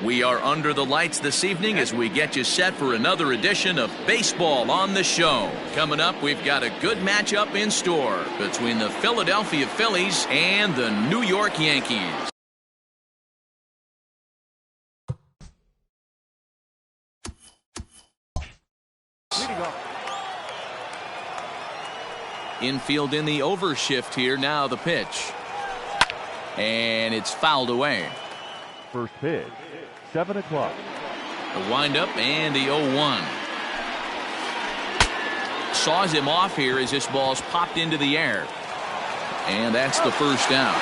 We are under the lights this evening as we get you set for another edition of Baseball on the Show. Coming up, we've got a good matchup in store between the Philadelphia Phillies and the New York Yankees. Infield in the overshift here. Now the pitch. And it's fouled away. First pitch, 7 o'clock. The windup and the 0-1. Saws him off here as this ball's popped into the air. And that's the first out.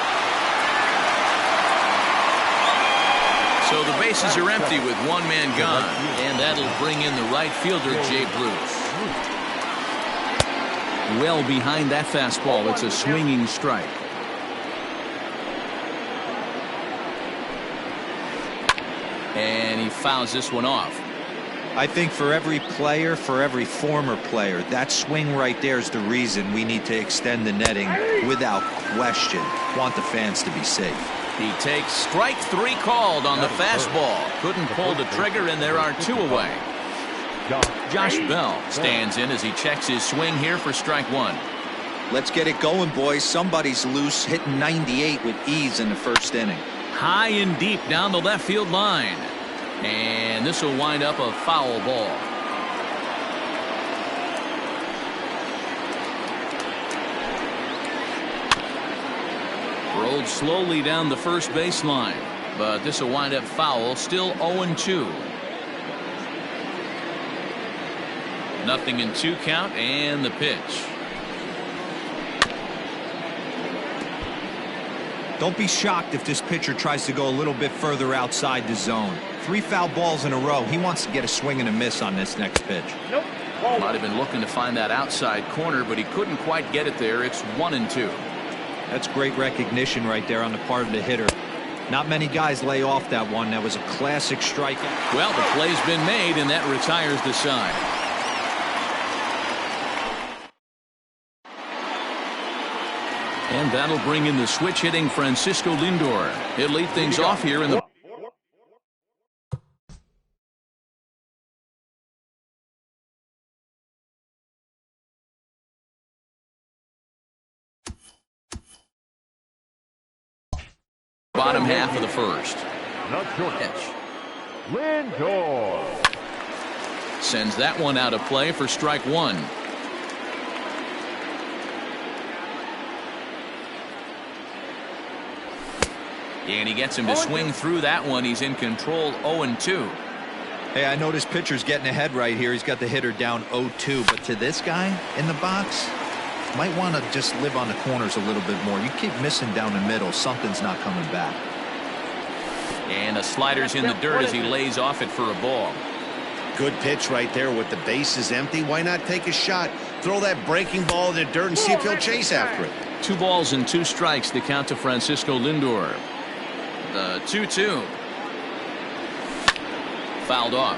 So the bases are empty with one man gone. And that'll bring in the right fielder, Jay Bruce. Well behind that fastball. It's a swinging strike. And he fouls this one off. I think for every player, for every former player, that swing right there is the reason we need to extend the netting without question. Want the fans to be safe. He takes strike 3 called on the fastball. Couldn't pull the trigger, and there are 2 away. Josh Bell stands in as he checks his swing here for strike 1. Let's get it going, boys. Somebody's loose, hitting 98 with ease in the first inning. High and deep down the left field line. And this will wind up a foul ball. Rolled slowly down the first baseline. But this will wind up foul. Still 0-2. Nothing in 2 count and the pitch. Don't be shocked if this pitcher tries to go a little bit further outside the zone. 3 foul balls in a row. He wants to get a swing and a miss on this next pitch. Nope. Might have been looking to find that outside corner, but he couldn't quite get it there. It's 1-2. That's great recognition right there on the part of the hitter. Not many guys lay off that one. That was a classic strikeout. Well, the play's been made, and that retires the side. And that'll bring in the switch-hitting Francisco Lindor. He'll lead things off here in the bottom half of the first. Pitch. Lindor sends that one out of play for strike 1. And he gets him to swing through that one. He's in control. 0-2. Hey, I know this pitcher's getting ahead right here. He's got the hitter down 0-2, but to this guy in the box, might want to just live on the corners a little bit more. You keep missing down the middle, something's not coming back. And the slider's in the dirt as he lays off it for a ball. Good pitch right there with the bases empty. Why not take a shot? Throw that breaking ball in the dirt and see if he'll chase after it. 2 balls and 2 strikes to count to Francisco Lindor. The 2-2. Fouled off.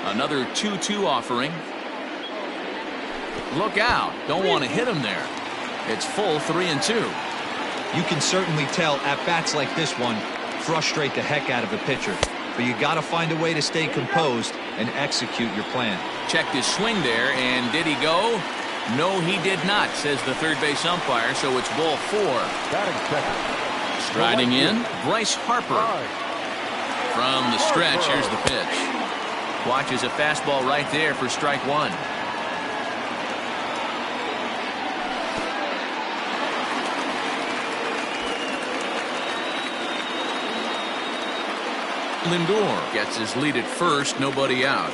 Another 2-2 offering. Look out. Don't want to hit him there. It's full 3-2. You can certainly tell at bats like this one frustrate the heck out of a pitcher. But you got to find a way to stay composed and execute your plan. Checked his swing there, and did he go? No, he did not, says the third base umpire, so it's ball 4. Striding in, Bryce Harper. From the stretch, here's the pitch. Watches a fastball right there for strike 1. Lindor gets his lead at first, nobody out.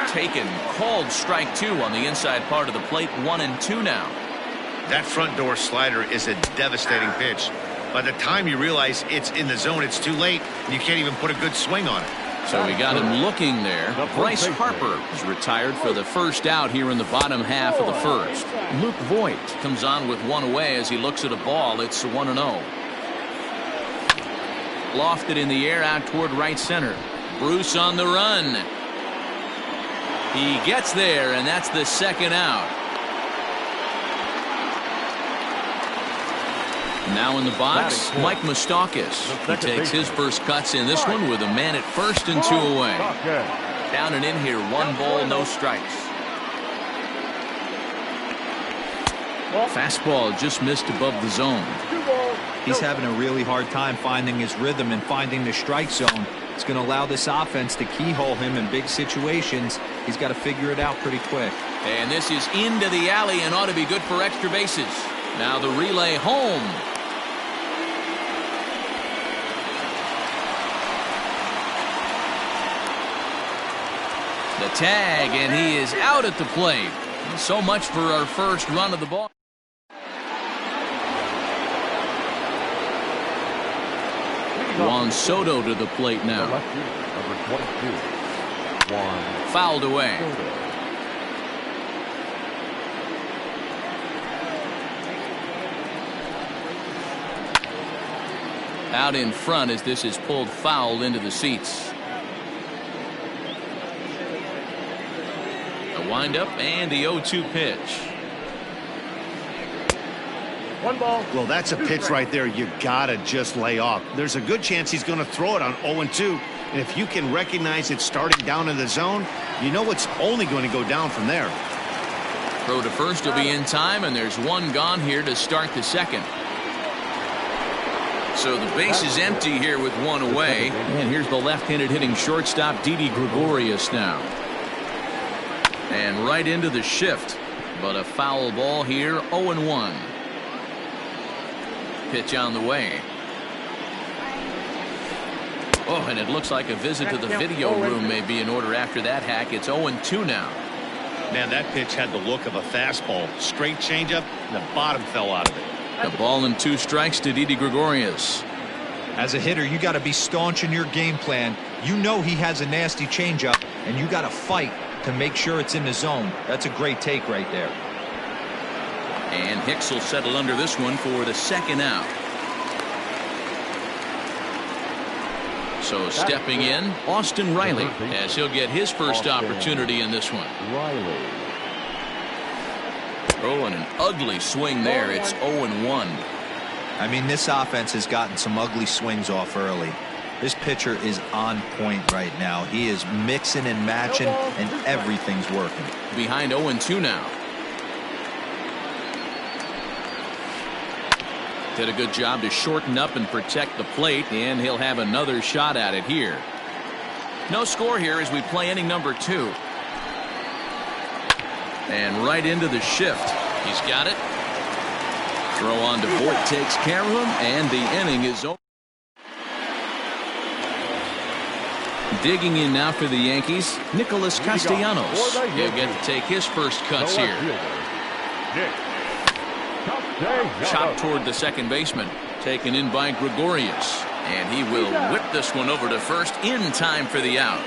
Taken, called strike 2 on the inside part of the plate. 1-2 now. That front door slider is a devastating pitch. By the time you realize it's in the zone, it's too late, and you can't even put a good swing on it. So we got him looking there. Bryce Harper is retired for the first out here in the bottom half of the first. Luke Voigt comes on with 1 away as he looks at a ball. It's 1-0. Lofted in the air out toward right center. Bruce on the run. He gets there, and that's the second out. Now in the box, Mike Moustakas. He takes his first cuts in this one with a man at first and 2 away. Down and in here, 1 ball, no strikes. Fastball just missed above the zone. He's having a really hard time finding his rhythm and finding the strike zone. It's going to allow this offense to keyhole him in big situations. He's got to figure it out pretty quick. And this is into the alley and ought to be good for extra bases. Now the relay home. The tag, and he is out at the plate. So much for our first run of the ball. Juan Soto to the plate now. Number 22. Juan Fouled away. Soto. Out in front as this is pulled foul into the seats. A windup and the 0-2 pitch. 1 ball. Well, that's a pitch right there you gotta just lay off. There's a good chance he's going to throw it on 0-2, and if you can recognize it starting down in the zone, you know it's only going to go down from there. Throw to first will be in time, and there's 1 gone here to start the second. So the base is empty here with 1 away, and here's the left-handed hitting shortstop Didi Gregorius now. And right into the shift, but a foul ball here, 0-1. Pitch on the way. Oh, and it looks like a visit to the video room may be in order after that hack. It's 0-2 now. Man, that pitch had the look of a fastball. Straight changeup, and the bottom fell out of it. The ball and 2 strikes to Didi Gregorius. As a hitter, you got to be staunch in your game plan. You know he has a nasty changeup, and you got to fight to make sure it's in the zone. That's a great take right there. And Hicks will settle under this one for the second out. So stepping in, Austin Riley, as he'll get his first opportunity in this one. Riley. Oh, and an ugly swing there. It's 0-1. I mean, this offense has gotten some ugly swings off early. This pitcher is on point right now. He is mixing and matching, and everything's working. Behind 0-2 now. Did a good job to shorten up and protect the plate, and he'll have another shot at it here. No score here as we play inning number 2. And right into the shift. He's got it. Throw on to Voit takes care of him, and the inning is over. Digging in now for the Yankees, Nicholas Castellanos. He'll get to take his first cuts here. Chopped toward the second baseman. Taken in by Gregorius. And he will whip this one over to first in time for the out.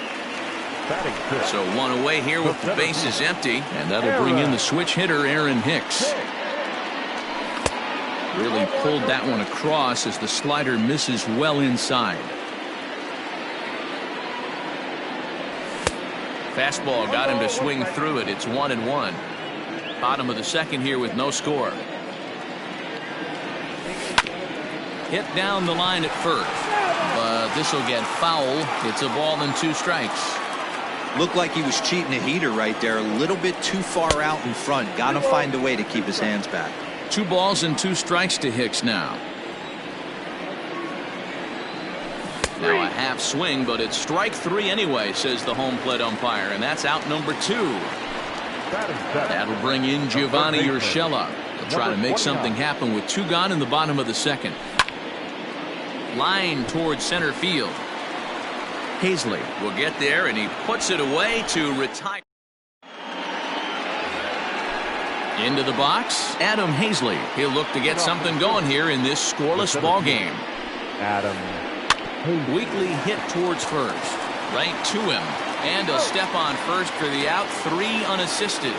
So 1 away here with the bases empty. And that'll bring in the switch hitter, Aaron Hicks. Really pulled that one across as the slider misses well inside. Fastball got him to swing through it. It's 1-1. Bottom of the second here with no score. Hit down the line at first, but this will get foul. It's a ball and 2 strikes. Looked like he was cheating a heater right there, a little bit too far out in front. Got to find a way to keep his hands back. 2 balls and 2 strikes to Hicks now. Now a half swing, but it's strike 3 anyway, says the home plate umpire, and that's out number 2. That'll bring in Giovanni Urshela. He'll try to make something happen with 2 gone in the bottom of the second. Line towards center field. Hazley will get there, and he puts it away to retire. Into the box, Adam Hazley. He'll look to get something going here in this scoreless ball game. Adam. Weekly hit towards first. Right to him. And a step on first for the out. 3 unassisted.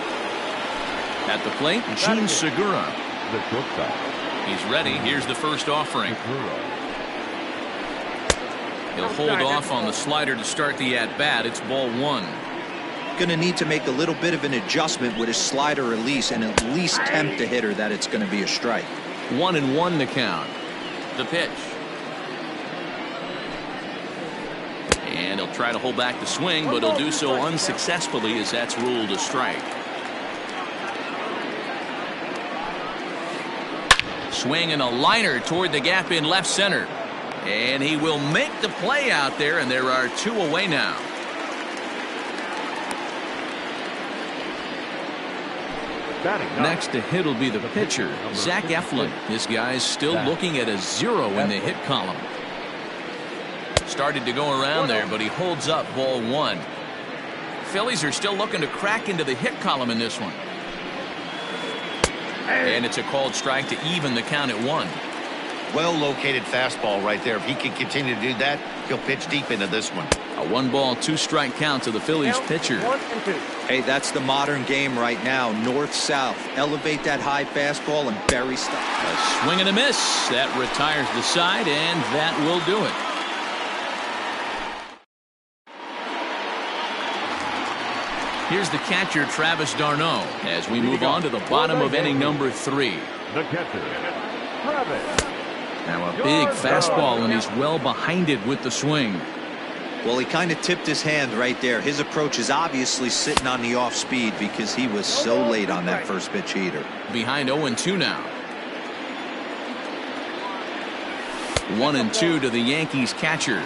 At the plate, Gene Segura. The shortstop. He's ready. Here's the first offering. He'll hold off on the slider to start the at-bat. It's ball 1. Going to need to make a little bit of an adjustment with his slider release and at least tempt the hitter that it's going to be a strike. 1-1 the count. The pitch. And he'll try to hold back the swing, but he'll do so unsuccessfully as that's ruled a strike. Swing and a liner toward the gap in left center. And he will make the play out there, and there are 2 away now. Next to hit will be the pitcher, Zach Eflin. This guy's still looking at a 0 in the hit column. Started to go around there, but he holds up ball 1. Phillies are still looking to crack into the hit column in this one. And it's a called strike to even the count at 1. Well located fastball right there. If he can continue to do that, he'll pitch deep into this one. A 1-ball, 2-strike count to the Phillies pitcher. Hey, that's the modern game right now. North-south. Elevate that high fastball and bury stuff. A swing and a miss. That retires the side, and that will do it. Here's the catcher, Travis d'Arnaud, as we move on to the bottom of inning number 3. The catcher, Travis. Now a big fastball, and he's well behind it with the swing. Well, he kind of tipped his hand right there. His approach is obviously sitting on the off speed because he was so late on that first pitch heater. Behind 0-2 now. 1-2 to the Yankees catcher.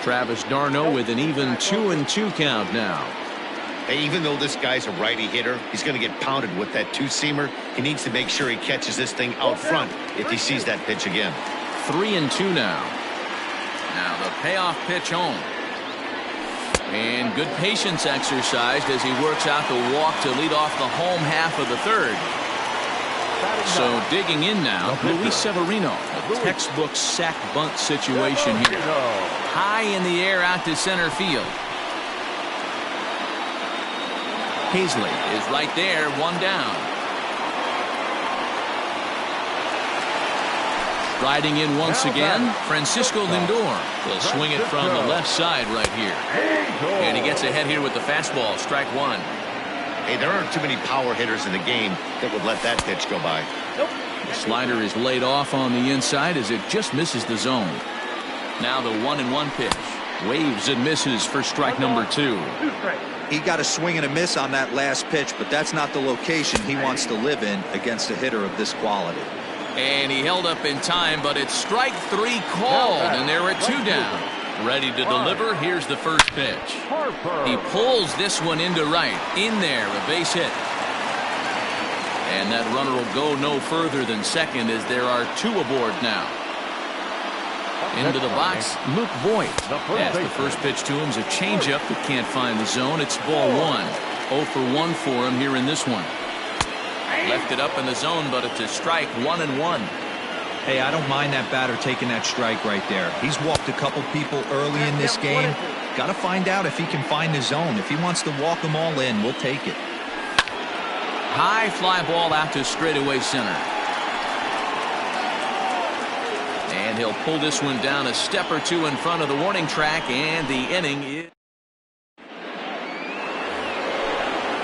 Travis d'Arnaud with an even 2-2 count now. Hey, even though this guy's a righty hitter, he's going to get pounded with that 2-seamer. He needs to make sure he catches this thing out front if he sees that pitch again. 3-2 now. Now the payoff pitch home. And good patience exercised as he works out the walk to lead off the home half of the 3rd. So digging in now, Luis Severino. A textbook sack bunt situation here. High in the air out to center field. Hazley is right there, 1 down. Riding in once again, Francisco Lindor will swing it from the left side right here. And he gets ahead here with the fastball, strike 1. Hey, there aren't too many power hitters in the game that would let that pitch go by. The slider is laid off on the inside as it just misses the zone. Now the 1-1 pitch. Waves and misses for strike number 2. He got a swing and a miss on that last pitch, but that's not the location he wants to live in against a hitter of this quality. And he held up in time, but it's strike 3 called, and there are 2 down. Ready to deliver. Here's the first pitch. He pulls this one into right. In there, a base hit. And that runner will go no further than second as there are 2 aboard now. Into the box, Luke Voigt. As the first pitch to him is a changeup that can't find the zone. It's ball 1. 0 for 1 for him here in this one. Left it up in the zone, but it's a strike, 1-1. Hey, I don't mind that batter taking that strike right there. He's walked a couple people early in this game. Got to find out if he can find the zone. If he wants to walk them all in, we'll take it. High fly ball out to straightaway center. And he'll pull this one down a step or 2 in front of the warning track, and the inning is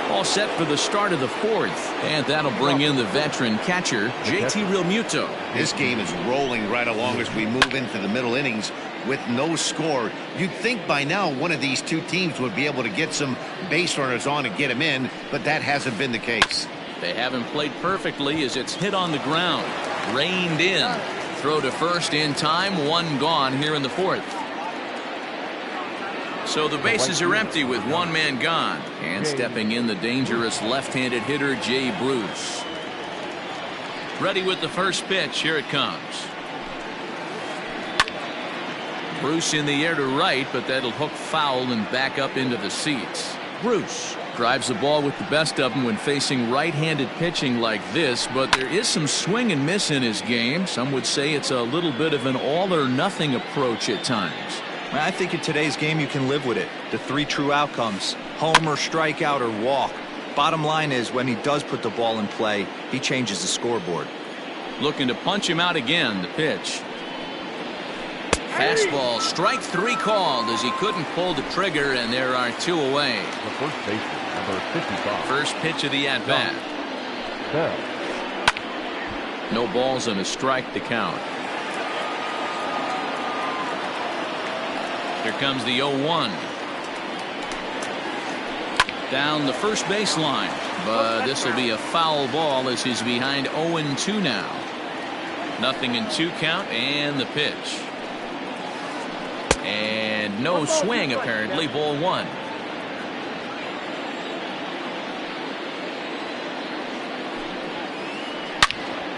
all set for the start of the 4th. And that'll bring in the veteran catcher, JT Realmuto. This game is rolling right along as we move into the middle innings with no score. You'd think by now one of these 2 teams would be able to get some base runners on and get them in, but that hasn't been the case. They haven't played perfectly as it's hit on the ground. Reined in. Throw to first in time. 1 gone here in the 4th. So the bases are empty with 1 man gone. And stepping in, the dangerous left-handed hitter, Jay Bruce. Ready with the first pitch. Here it comes. Bruce in the air to right, but that'll hook foul and back up into the seats. Bruce drives the ball with the best of them when facing right-handed pitching like this, but there is some swing and miss in his game. Some would say it's a little bit of an all-or-nothing approach at times. I think in today's game you can live with it. The 3 true outcomes: homer, strikeout, or walk. Bottom line is, when he does put the ball in play, he changes the scoreboard. Looking to punch him out again. The pitch. Fastball, strike 3 called as he couldn't pull the trigger, and there are 2 away. The first baseman, number 55. First pitch of the at-bat. Bell. No balls and a strike to count. Here comes the 0-1. Down the first baseline, but this will be a foul ball as he's behind 0-2 now. 0-2 count, and the pitch. And no swing, apparently. Ball 1.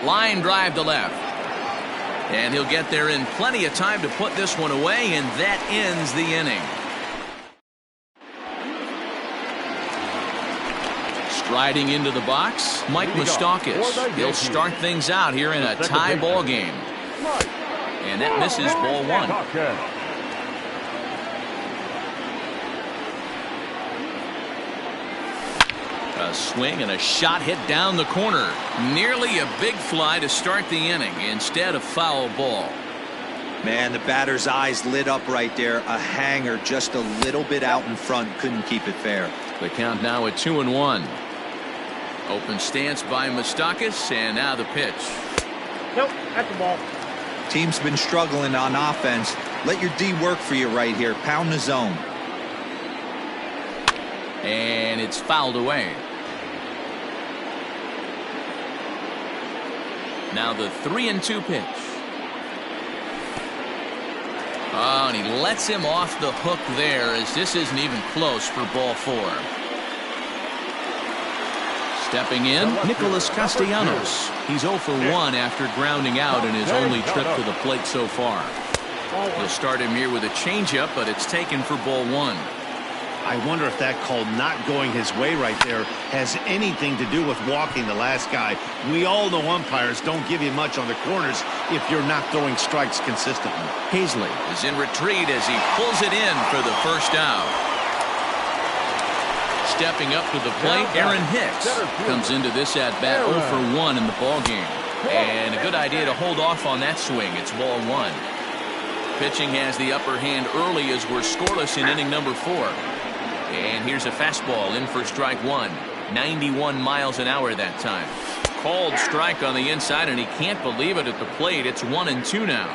Line drive to left. And he'll get there in plenty of time to put this one away, and that ends the inning. Striding into the box, Mike Moustakas. He'll start things out here in a tie ball game. And that misses ball 1. A swing and a shot hit down the corner. Nearly a big fly to start the inning instead of foul ball. Man, the batter's eyes lit up right there. A hanger just a little bit out in front. Couldn't keep it fair. The count now at 2-1. Open stance by Moustakas, and now the pitch. Nope, that's the ball. Team's been struggling on offense. Let your D work for you right here. Pound the zone. And it's fouled away. Now the 3-2 pitch. Oh, and he lets him off the hook there, as this isn't even close for ball 4. Stepping in, Nicholas Castellanos. He's 0 for 1 after grounding out in his only trip to the plate so far. He'll start him here with a changeup, but it's taken for ball 1. I wonder if that call not going his way right there has anything to do with walking the last guy. We all know umpires don't give you much on the corners if you're not throwing strikes consistently. Hazley is in retreat as he pulls it in for the first out. Stepping up to the plate, Aaron Hicks comes into this at-bat 0 for 1 in the ballgame. And a good idea to hold off on that swing. It's ball 1. Pitching has the upper hand early as we're scoreless in inning number 4. And here's a fastball in for strike 1. 91 miles an hour that time. Called strike on the inside, and he can't believe it at the plate. It's 1-2 now.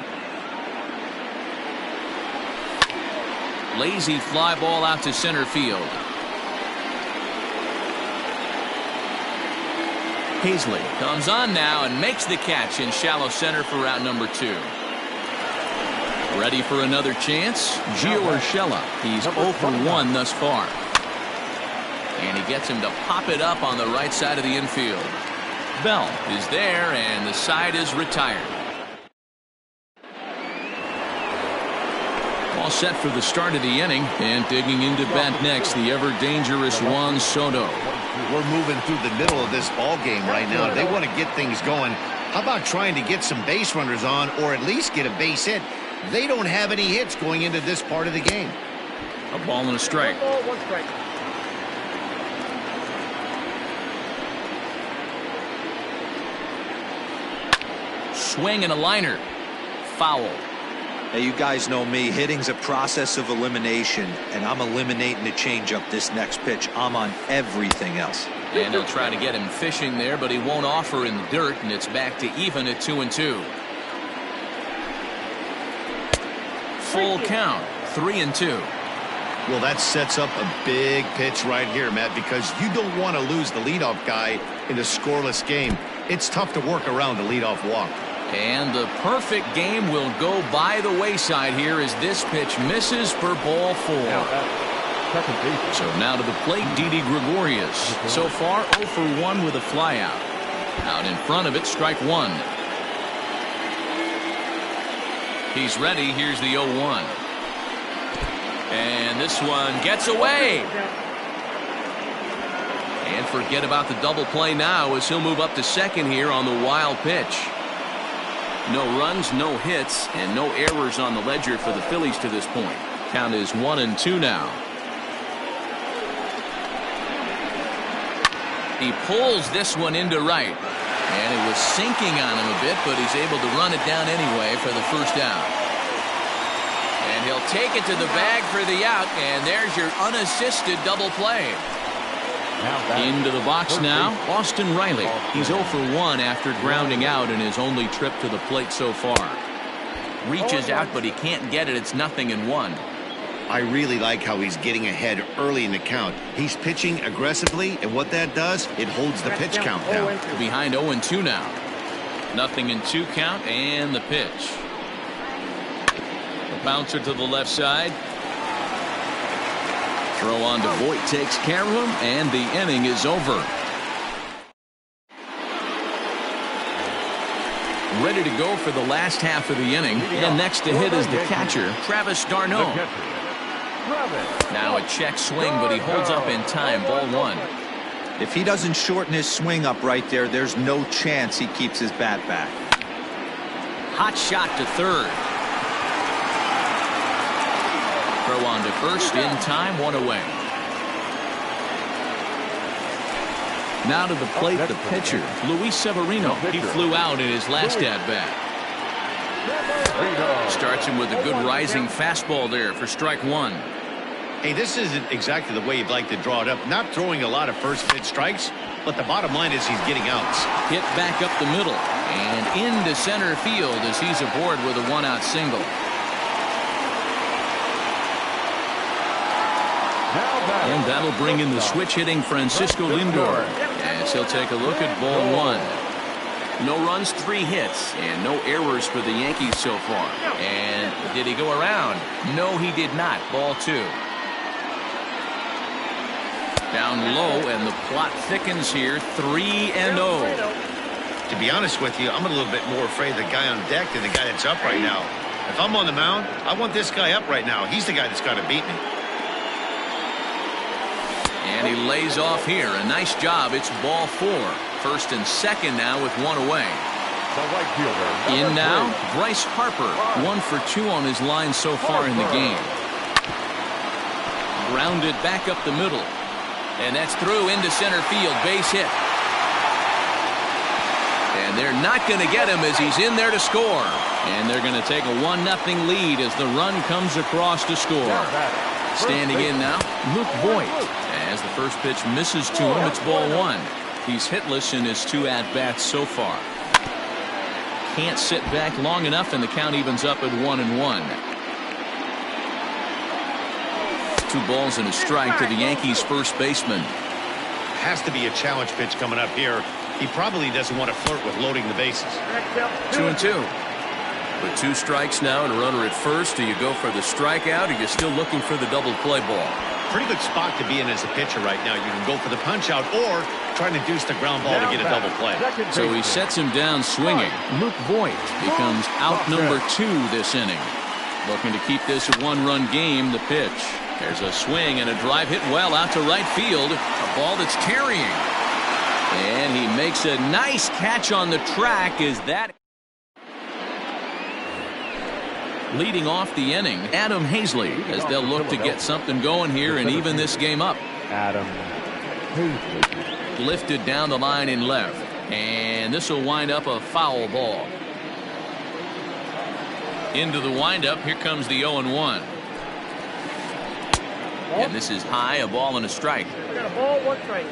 Lazy fly ball out to center field. Hazley comes on now and makes the catch in shallow center for out number 2. Ready for another chance? Gio Urshela. He's 0 for 1 thus far. And he gets him to pop it up on the right side of the infield. Bell is there, and the side is retired. All set for the start of the inning, and digging into bat next, the ever-dangerous Juan Soto. We're moving through the middle of this ball game right now. They want to get things going. How about trying to get some base runners on, or at least get a base hit? They don't have any hits going into this part of the game. A ball and a strike. 1 strike. Swing and a liner. Foul. Hey, you guys know me. Hitting's a process of elimination, and I'm eliminating the changeup this next pitch. I'm on everything else. And he'll try to get him fishing there, but he won't offer in the dirt, and it's back to even at 2-2. Full count, 3-2. Well, that sets up a big pitch right here, Matt, because you don't want to lose the leadoff guy in a scoreless game. It's tough to work around a leadoff walk. And the perfect game will go by the wayside here as this pitch misses for ball 4. So now to the plate, Didi Gregorius. So far 0 for 1 with a flyout. Out in front of it, strike 1. He's ready. Here's the 0-1. And this one gets away. And forget about the double play now as he'll move up to second here on the wild pitch. No runs, no hits, and no errors on the ledger for the Phillies to this point. Count is 1-2 now. He pulls this one into right. And it was sinking on him a bit, but he's able to run it down anyway for the first out. And he'll take it to the bag for the out, and there's your unassisted double play. Into the box now, Austin Riley. He's 0 for 1 after grounding out in his only trip to the plate so far. Reaches out, but he can't get it. It's 0-1. I really like how he's getting ahead early in the count. He's pitching aggressively, and what that does, it holds the pitch count down. Behind 0-2 now. 0-2 count, and the pitch. The bouncer to the left side. Throw on to Voit takes care of him, and the inning is over. Ready to go for the last half of the inning, and next to hit is the catcher, Travis d'Arnaud. Now a check swing, but he holds up in time. Ball 1. If he doesn't shorten his swing up right there, there's no chance he keeps his bat back. Hot shot to third. Throw on to first in time, 1 away. Now to the plate, the pitcher, Luis Severino. He flew out in his last at-bat. Starts him with a good rising fastball there for strike 1. Hey, this isn't exactly the way you'd like to draw it up. Not throwing a lot of first pitch strikes, but the bottom line is he's getting outs. Hit back up the middle and into center field as he's aboard with a 1-out single. And that'll bring in the switch hitting Francisco Lindor as he'll take a look at ball 1. No runs, 3 hits, and no errors for the Yankees so far. And did he go around? No, he did not. Ball 2. Down low, and the plot thickens here. 3-0. To be honest with you, I'm a little bit more afraid of the guy on deck than the guy that's up right now. If I'm on the mound, I want this guy up right now. He's the guy that's got to beat me. And he lays off here. A nice job. It's ball 4. First and second now with 1 away. In now, Bryce Harper. 1 for 2 on his line so far in the game. Grounded back up the middle. And that's through into center field. Base hit. And they're not going to get him as he's in there to score. And they're going to take a 1-0 lead as the run comes across to score. Standing in now, Luke Voit. As the first pitch misses to him, it's ball 1. He's hitless in his 2 at-bats so far. Can't sit back long enough, and the count evens up at 1-1. 2 balls and a strike to the Yankees' first baseman. Has to be a challenge pitch coming up here. He probably doesn't want to flirt with loading the bases. 2-2. With 2 strikes now and a runner at first, do you go for the strikeout, or you're still looking for the double play ball? Pretty good spot to be in as a pitcher right now. You can go for the punch out or try to deuce the ground ball to get a double play. So he sets him down swinging. Luke Voit becomes out number 2 this inning. Looking to keep this a 1-run game. The pitch. There's a swing and a drive hit well out to right field. A ball that's carrying. And he makes a nice catch on the track. Is that leading off the inning? Adam Hazley, as they'll look to get something going here and even this game up. Adam Hazley. Lifted down the line in left. And this will wind up a foul ball. Into the windup. Here comes the 0-1. And this is high, a ball and a strike. We got a ball, 1 strike.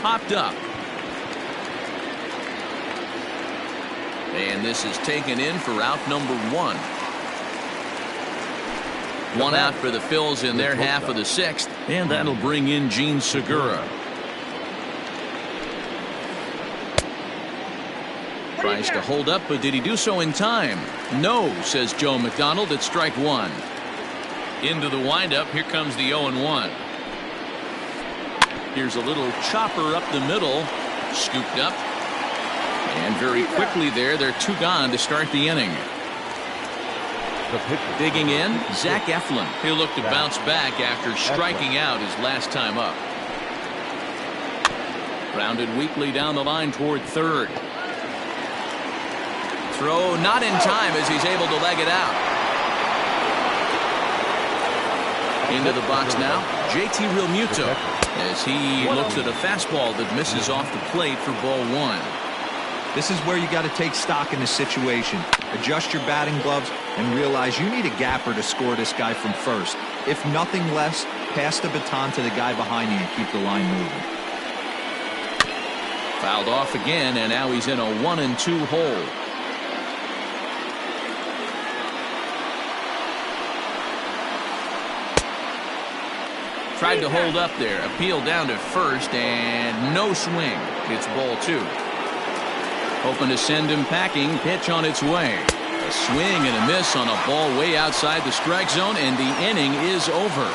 Popped up. And this is taken in for out number 1. 1 out for the Phils in their half of the 6th. And that'll bring in Gene Segura. Tries to hold up, but did he do so in time? No, says Joe McDonald at strike 1. Into the windup. Here comes the 0-1. Here's a little chopper up the middle. Scooped up. And very quickly there, they're 2 gone to start the inning. Digging in, Zach Eflin. He'll look to bounce back after striking out his last time up. Grounded weakly down the line toward third. Throw not in time as he's able to leg it out. Into the box now, JT Realmuto as he looks at a fastball that misses off the plate for ball 1. This is where you got to take stock in the situation. Adjust your batting gloves and realize you need a gapper to score this guy from first. If nothing less, pass the baton to the guy behind you and keep the line moving. Fouled off again, and now he's in a 1-2 hole. Tried to hold up there. Appeal down to first, and no swing. It's ball 2. Hoping to send him packing. Pitch on its way. A swing and a miss on a ball way outside the strike zone, and the inning is over.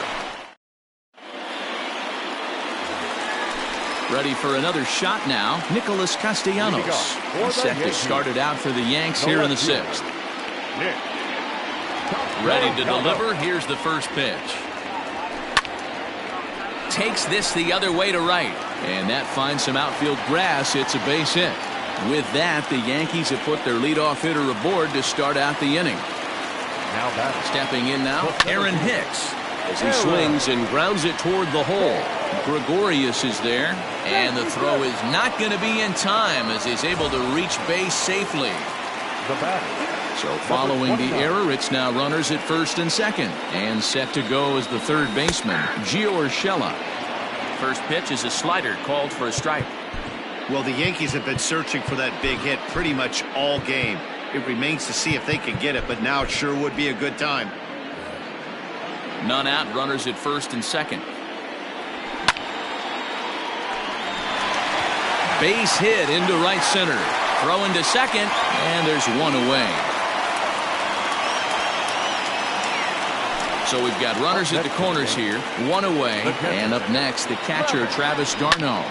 Ready for another shot now, Nicholas Castellanos. He's set to start it out for the Yanks here in the 6th. Ready to deliver. Here's the first pitch. Takes this the other way to right, and that finds some outfield grass. It's a base hit. With that, the Yankees have put their leadoff hitter aboard to start out the inning. Stepping in now, Aaron Hicks, as he swings and grounds it toward the hole. Gregorius is there, and the throw is not going to be in time as he's able to reach base safely. So following the error, it's now runners at first and second, and set to go as the third baseman, Gio Urshela. First pitch is a slider called for a strike. Well, the Yankees have been searching for that big hit pretty much all game. It remains to see if they can get it, but now it sure would be a good time. None out, runners at first and second. Base hit into right center. Throw into second, and there's one away. So we've got runners at the corners here, one away, and up next, the catcher, Travis d'Arnaud.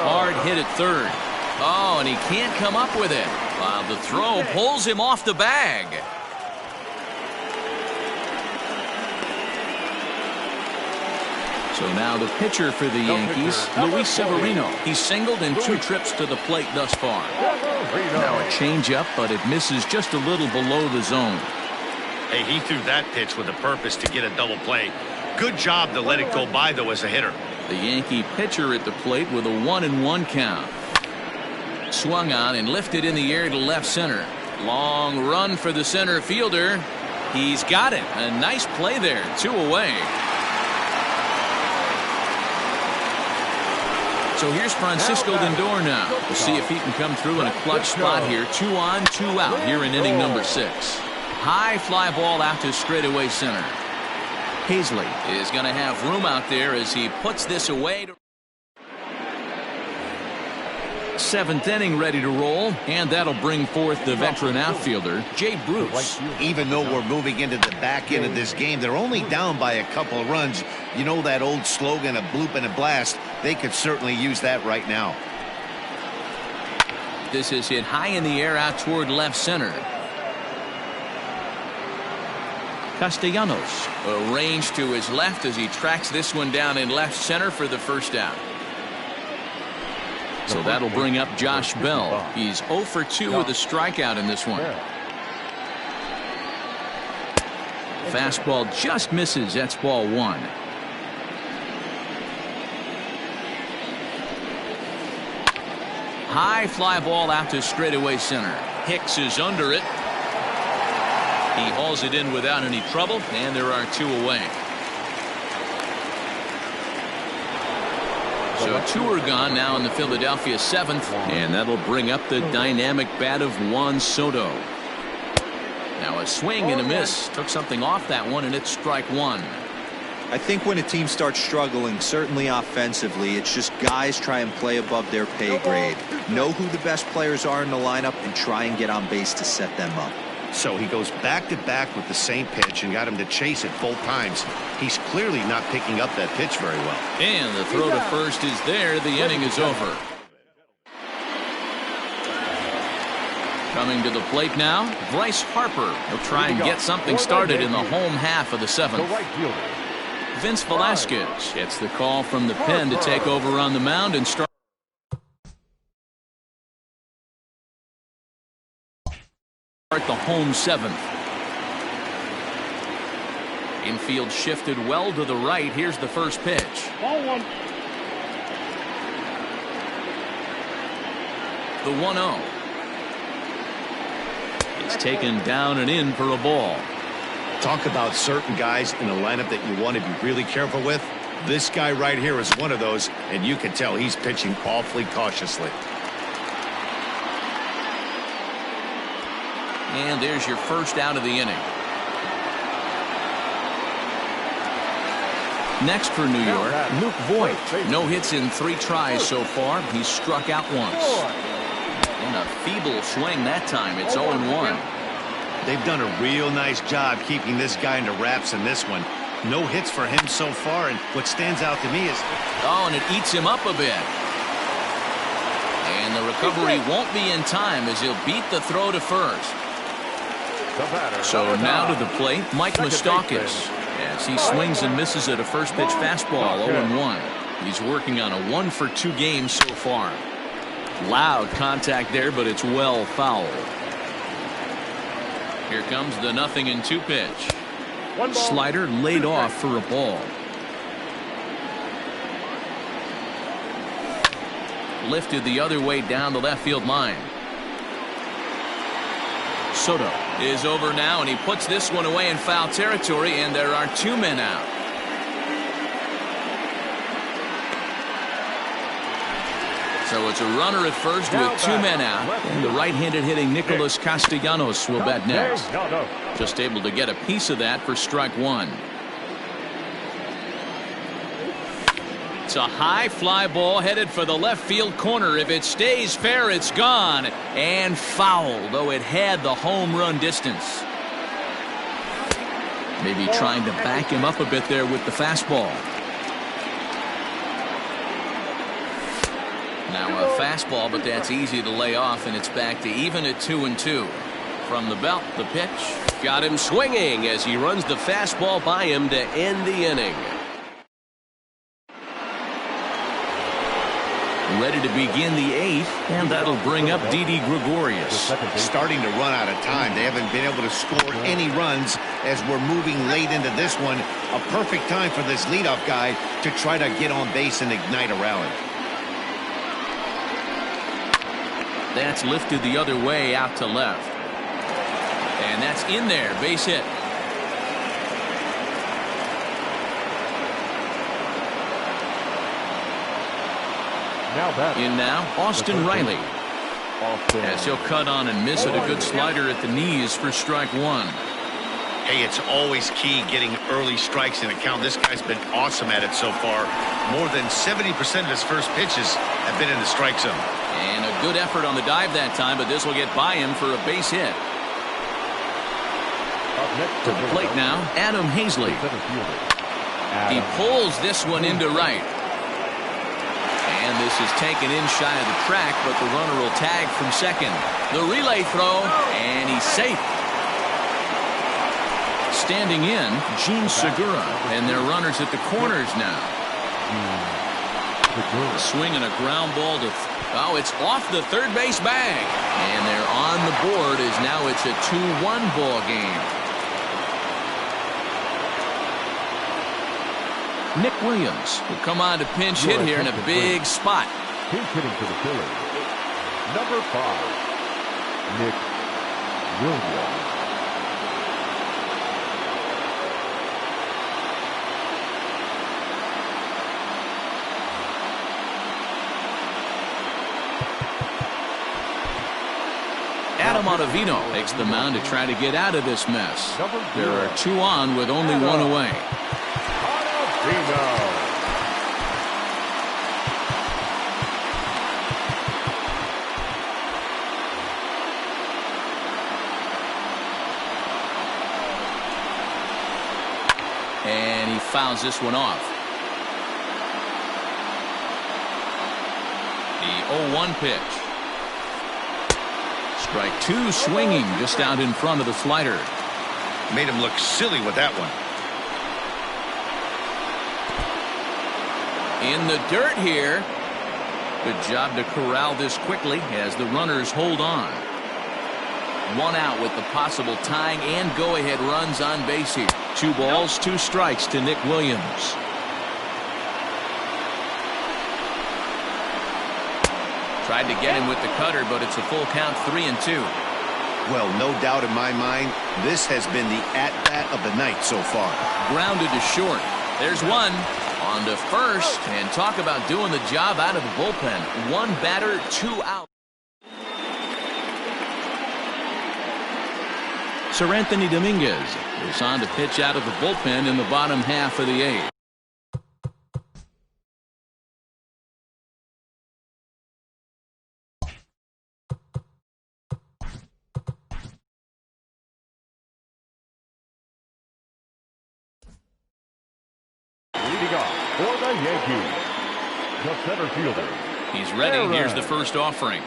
Hard hit at third. Oh, and he can't come up with it. Wow, the throw pulls him off the bag. So now the pitcher for the Yankees, Luis Severino. He's singled in 2 trips to the plate thus far. Now a changeup, but it misses just a little below the zone. Hey, he threw that pitch with a purpose to get a double play. Good job to let it go by, though, as a hitter. The Yankee pitcher at the plate with a 1-1 count. Swung on and lifted in the air to left center. Long run for the center fielder. He's got it. A nice play there. 2 away. So here's Francisco Lindor now. We'll see if he can come through in a clutch spot here. 2 on, 2 out here in inning number 6. High fly ball out to straightaway center. Hazley is going to have room out there as he puts this away. 7th inning ready to roll, and that'll bring forth the veteran outfielder, Jay Bruce. Even though we're moving into the back end of this game, they're only down by a couple of runs. You know that old slogan, a bloop and a blast. They could certainly use that right now. This is hit high in the air out toward left center. Castellanos arranged to his left as he tracks this one down in left center for the first out. So that'll bring up Josh Bell. He's 0 for 2 with a strikeout in this one. Fastball just misses. That's ball 1. High fly ball out to straightaway center. Hicks is under it. He hauls it in without any trouble, and there are 2 away. So 2 are gone now in the Philadelphia 7th, and that'll bring up the dynamic bat of Juan Soto. Now a swing and a miss. Took something off that one, and it's strike 1. I think when a team starts struggling, certainly offensively, it's just guys try and play above their pay grade. Know who the best players are in the lineup and try and get on base to set them up. So he goes back-to-back with the same pitch and got him to chase it both times. He's clearly not picking up that pitch very well. And the throw to first is there. The inning is over. Coming to the plate now, Bryce Harper. He'll try and get something started in the home half of the 7th. Vince Velasquez gets the call from the pen to take over on the mound and start the home 7th. Infield shifted well to the right. Here's the first pitch. Ball 1. the 1-0. It's taken down and in for a ball. Talk about certain guys in the lineup that you want to be really careful with. This guy right here is one of those, and you can tell he's pitching awfully cautiously. And there's your first out of the inning. Next for New York, Luke Voigt. No hits in 3 tries so far. He's struck out once. And a feeble swing that time. It's 0-1. They've done a real nice job keeping this guy under wraps in this one. No hits for him so far, and what stands out to me is... Oh, and it eats him up a bit. And the recovery won't be in time as he'll beat the throw to first. So now to the plate, Mike Moustakas, as he swings and misses at a first pitch fastball, 0-1. He's working on a 1-for-2 game so far. Loud contact there, but it's well fouled. Here comes the 0-2 pitch. Slider laid off for a ball. Lifted the other way down the left field line. Soto is over now, and he puts this one away in foul territory, and there are 2 men out. So it's a runner at first with 2 men out, and the right-handed hitting Nicholas Castellanos will bat next. Just able to get a piece of that for strike 1. It's a high fly ball headed for the left field corner. If it stays fair, it's gone and foul, though it had the home run distance. Maybe trying to back him up a bit there with the fastball. Now a fastball, but that's easy to lay off, and it's back to even at 2-2. From the belt, the pitch. Got him swinging as he runs the fastball by him to end the inning. Ready to begin the 8th, and that'll bring up Didi Gregorius. Starting to run out of time. They haven't been able to score any runs as we're moving late into this one. A perfect time for this leadoff guy to try to get on base and ignite a rally. That's lifted the other way out to left. And that's in there, base hit. In now, Austin Riley. As he'll cut on and miss it, a good slider at the knees for strike 1. Hey, it's always key getting early strikes in a count. This guy's been awesome at it so far. More than 70% of his first pitches have been in the strike zone. And a good effort on the dive that time, but this will get by him for a base hit. To the plate now, Adam Hazley. He pulls this one into right. And this is taken in shy of the track, but the runner will tag from second. The relay throw, and he's safe. Standing in, Gene Segura, and their runners at the corners now. Swing and a ground ball to... Oh, it's off the third base bag. And they're on the board as now it's a 2-1 ball game. Nick Williams will come on to pinch hit here in a big spot. Pinch hitting for the Phillies. Number 5, Nick Williams. Adam Ottavino takes the mound to try to get out of this mess. There are 2 on with only 1 away. And he fouls this one off. The 0-1 pitch. Strike 2 swinging just out in front of the slider. Made him look silly with that one. In the dirt here. Good job to corral this quickly as the runners hold on. 1 out with the possible tying and go-ahead runs on base here. 2 balls, 2 strikes to Nick Williams. Tried to get him with the cutter, but it's a full count, 3-2. Well, no doubt in my mind, this has been the at-bat of the night so far. Grounded to short. There's one. On to first. And talk about doing the job out of the bullpen. One batter, 2 out. Sir Anthony Dominguez is on to pitch out of the bullpen in the bottom half of the 8th. Leading off for the Yankees, the center fielder. He's ready. Here's the first offering.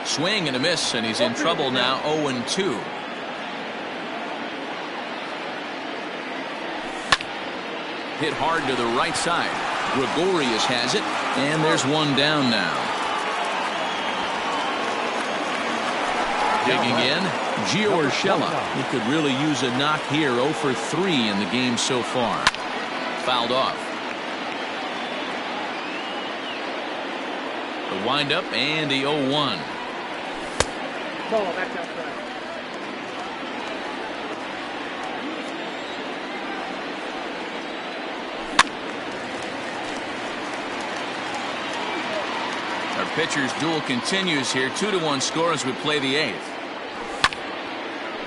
Swing and a miss, and he's in trouble now, 0-2. Hit hard to the right side. Gregorius has it, and there's one down now. Digging in, Gio Urshela. He could really use a knock here, 0 for 3 in the game so far. Fouled off. The windup and the 0-1. Ball back outside. Our pitcher's duel continues here. 2-1 score as we play the 8th.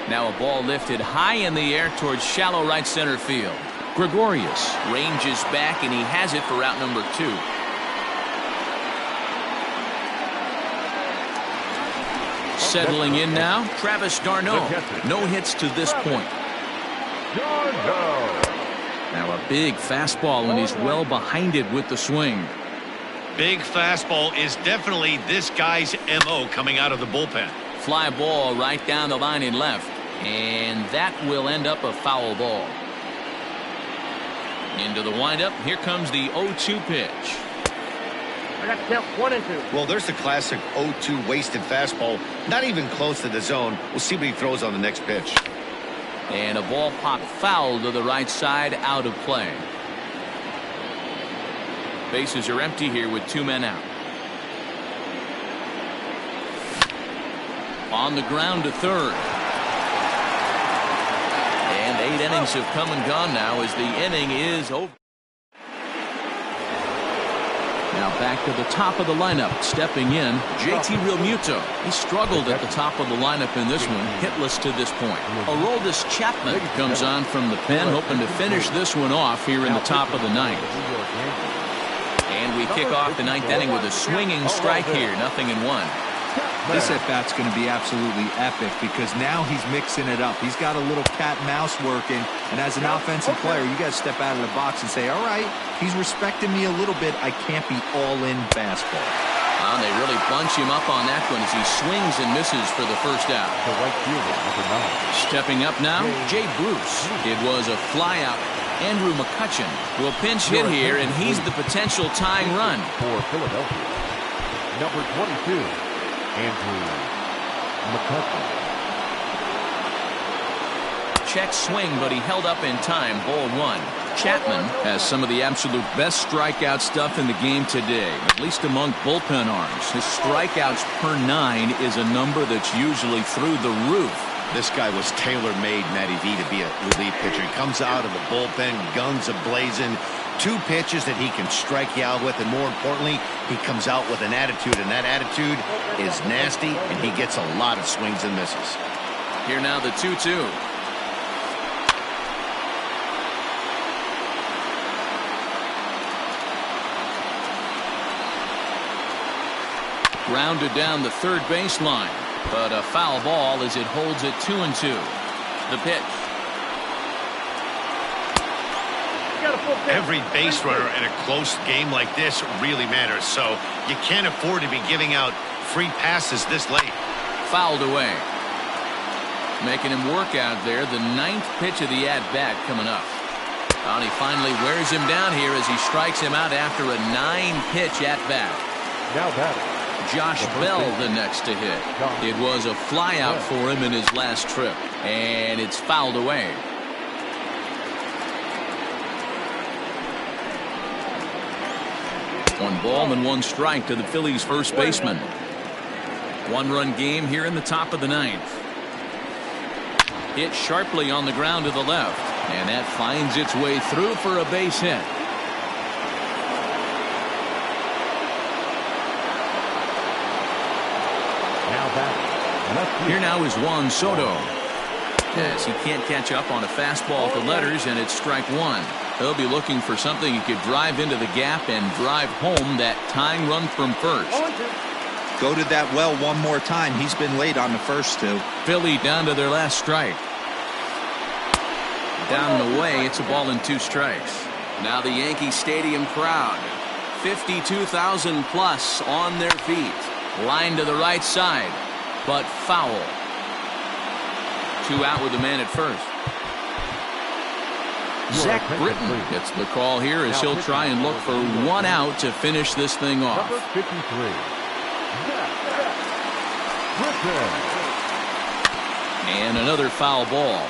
Now a ball lifted high in the air towards shallow right center field. Gregorius ranges back, and he has it for out number 2. Settling in now, Travis d'Arnaud. No hits to this point. Now a big fastball, and he's well behind it with the swing. Big fastball is definitely this guy's MO coming out of the bullpen. Fly ball right down the line in left, and that will end up a foul ball. Into the windup. Here comes the 0-2 pitch. I got to count 1 and 2. Well, there's the classic 0-2 wasted fastball. Not even close to the zone. We'll see what he throws on the next pitch. And a ball popped foul to the right side, out of play. Bases are empty here with 2 men out. On the ground to third. And 8 innings have come and gone now as the inning is over. Now back to the top of the lineup. Stepping in, JT Realmuto. He struggled at the top of the lineup in this one, hitless to this point. Aroldis Chapman comes on from the pen, hoping to finish this one off here in the top of the 9th. And we kick off the 9th inning with a swinging strike here, 0-1. This at-bat's going to be absolutely epic because now he's mixing it up. He's got a little cat and mouse working, and as an offensive player, you got to step out of the box and say, all right, he's respecting me a little bit. I can't be all-in fastball. They really bunch him up on that one as he swings and misses for the first out. The right fielder, number 9. Stepping up now, Jay Bruce. It was a flyout. Andrew McCutchen will pinch hit here, and he's the potential tying run. For Philadelphia, number 22, Andrew McCutchen. Check swing, but he held up in time. Ball 1. Chapman has some of the absolute best strikeout stuff in the game today, at least among bullpen arms. His strikeouts per 9 is a number that's usually through the roof. This guy was tailor-made, Matty V, to be a relief pitcher. He comes out of the bullpen, guns a-blazing, 2 pitches that he can strike you out with, and more importantly, he comes out with an attitude, and that attitude is nasty, and he gets a lot of swings and misses. Here now the 2-2. Grounded down the third baseline, but a foul ball as it holds it 2-2. The pitch. Every base runner in a close game like this really matters, so you can't afford to be giving out free passes this late. Fouled away. Making him work out there. The 9th pitch of the at-bat coming up. And he finally wears him down here as he strikes him out after a 9-pitch at-bat. Now batting, Josh Bell the next to hit. It was a flyout for him in his last trip, and it's fouled away. One ball and one strike to the Phillies first baseman. One-run game here in the top of the ninth. Hit sharply on the ground to the left, and that finds its way through for a base hit. Here now is Juan Soto. Yes, he can't catch up on a fastball at the letters, and it's strike one. He'll be looking for something he could drive into the gap and drive home that tying run from first. Go to that well one more time. He's been late on the first two. Philly down to their last strike. Down and away, it's a ball and two strikes. Now the Yankee Stadium crowd. 52,000 plus on their feet. Line to the right side, but foul. Two out with the man at first. Zach Britton gets the call here as he'll try and look for one out to finish this thing off. Number 53. Britton. And another foul ball.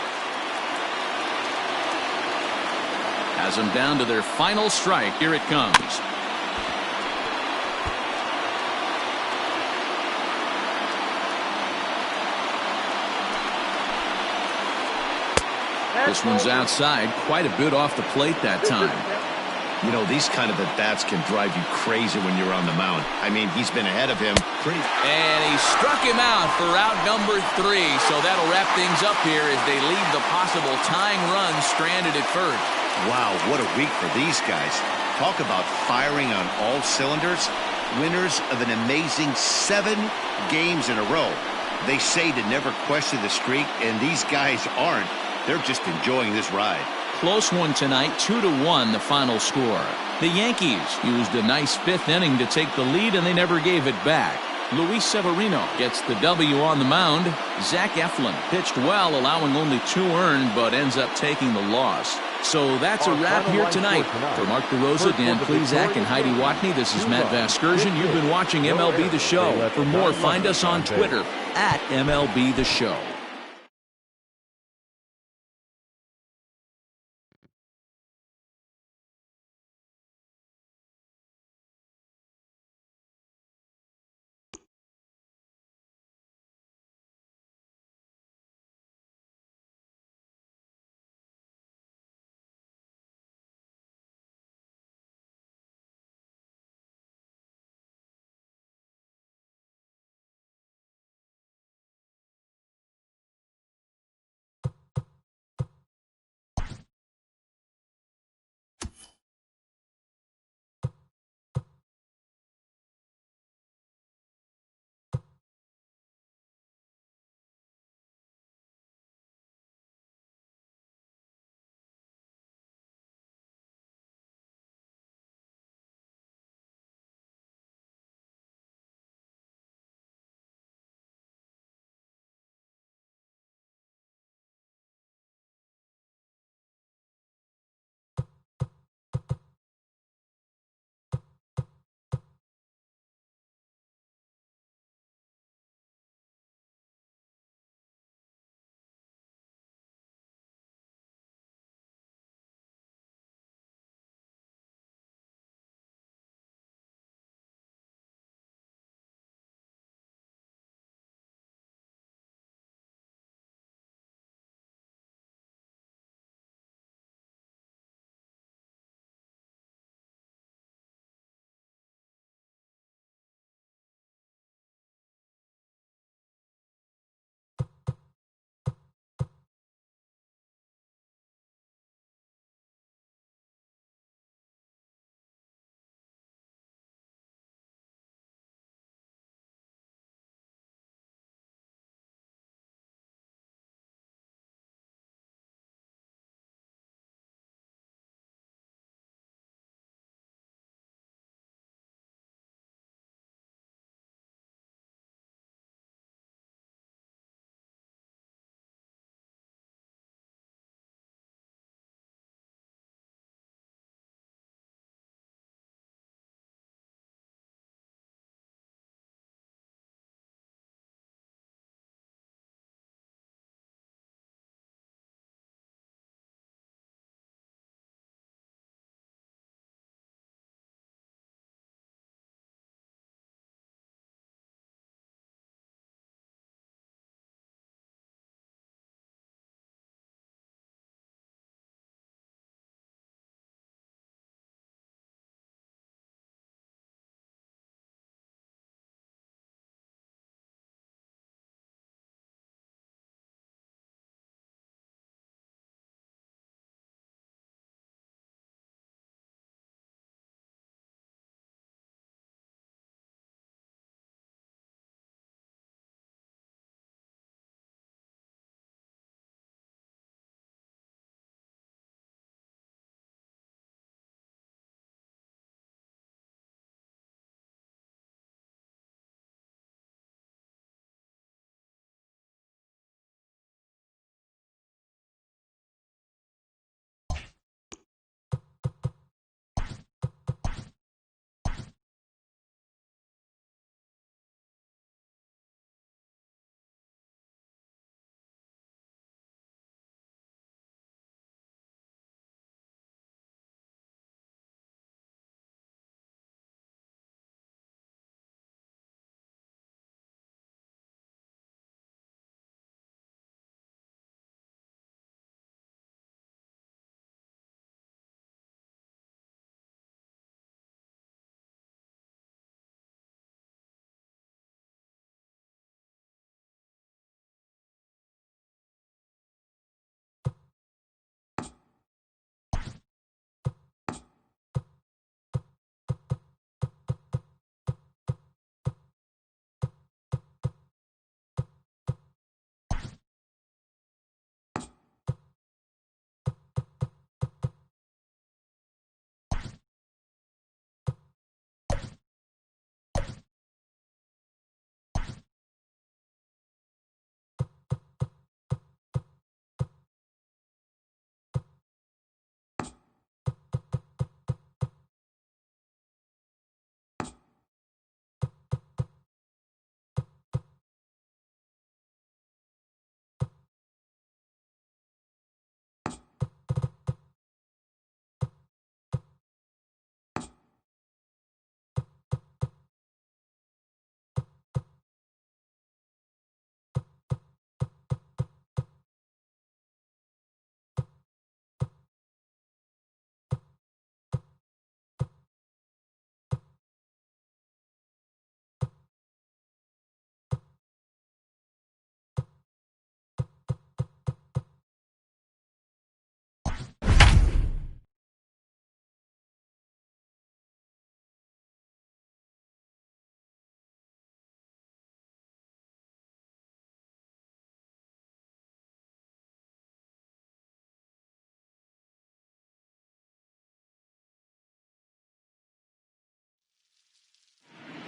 Has them down to their final strike. Here it comes. This one's outside, quite a bit off the plate that time. You know, these kind of at-bats can drive you crazy when you're on the mound. I mean, he's been ahead of him pretty. And he struck him out for out number 3. So that'll wrap things up here as they leave the possible tying run stranded at first. Wow, what a week for these guys. Talk about firing on all cylinders. Winners of an amazing 7 games in a row. They say to never question the streak, and these guys aren't. They're just enjoying this ride. Close one tonight, 2-1 the final score. The Yankees used a nice 5th inning to take the lead, and they never gave it back. Luis Severino gets the W on the mound. Zach Eflin pitched well, allowing only 2 earned, but ends up taking the loss. So that's a wrap here tonight. For Mark DeRosa, Dan Plezak, and Heidi Watney, this is Matt Vasgersian. You've been watching MLB The Show. For more, find us on Twitter at MLB The Show.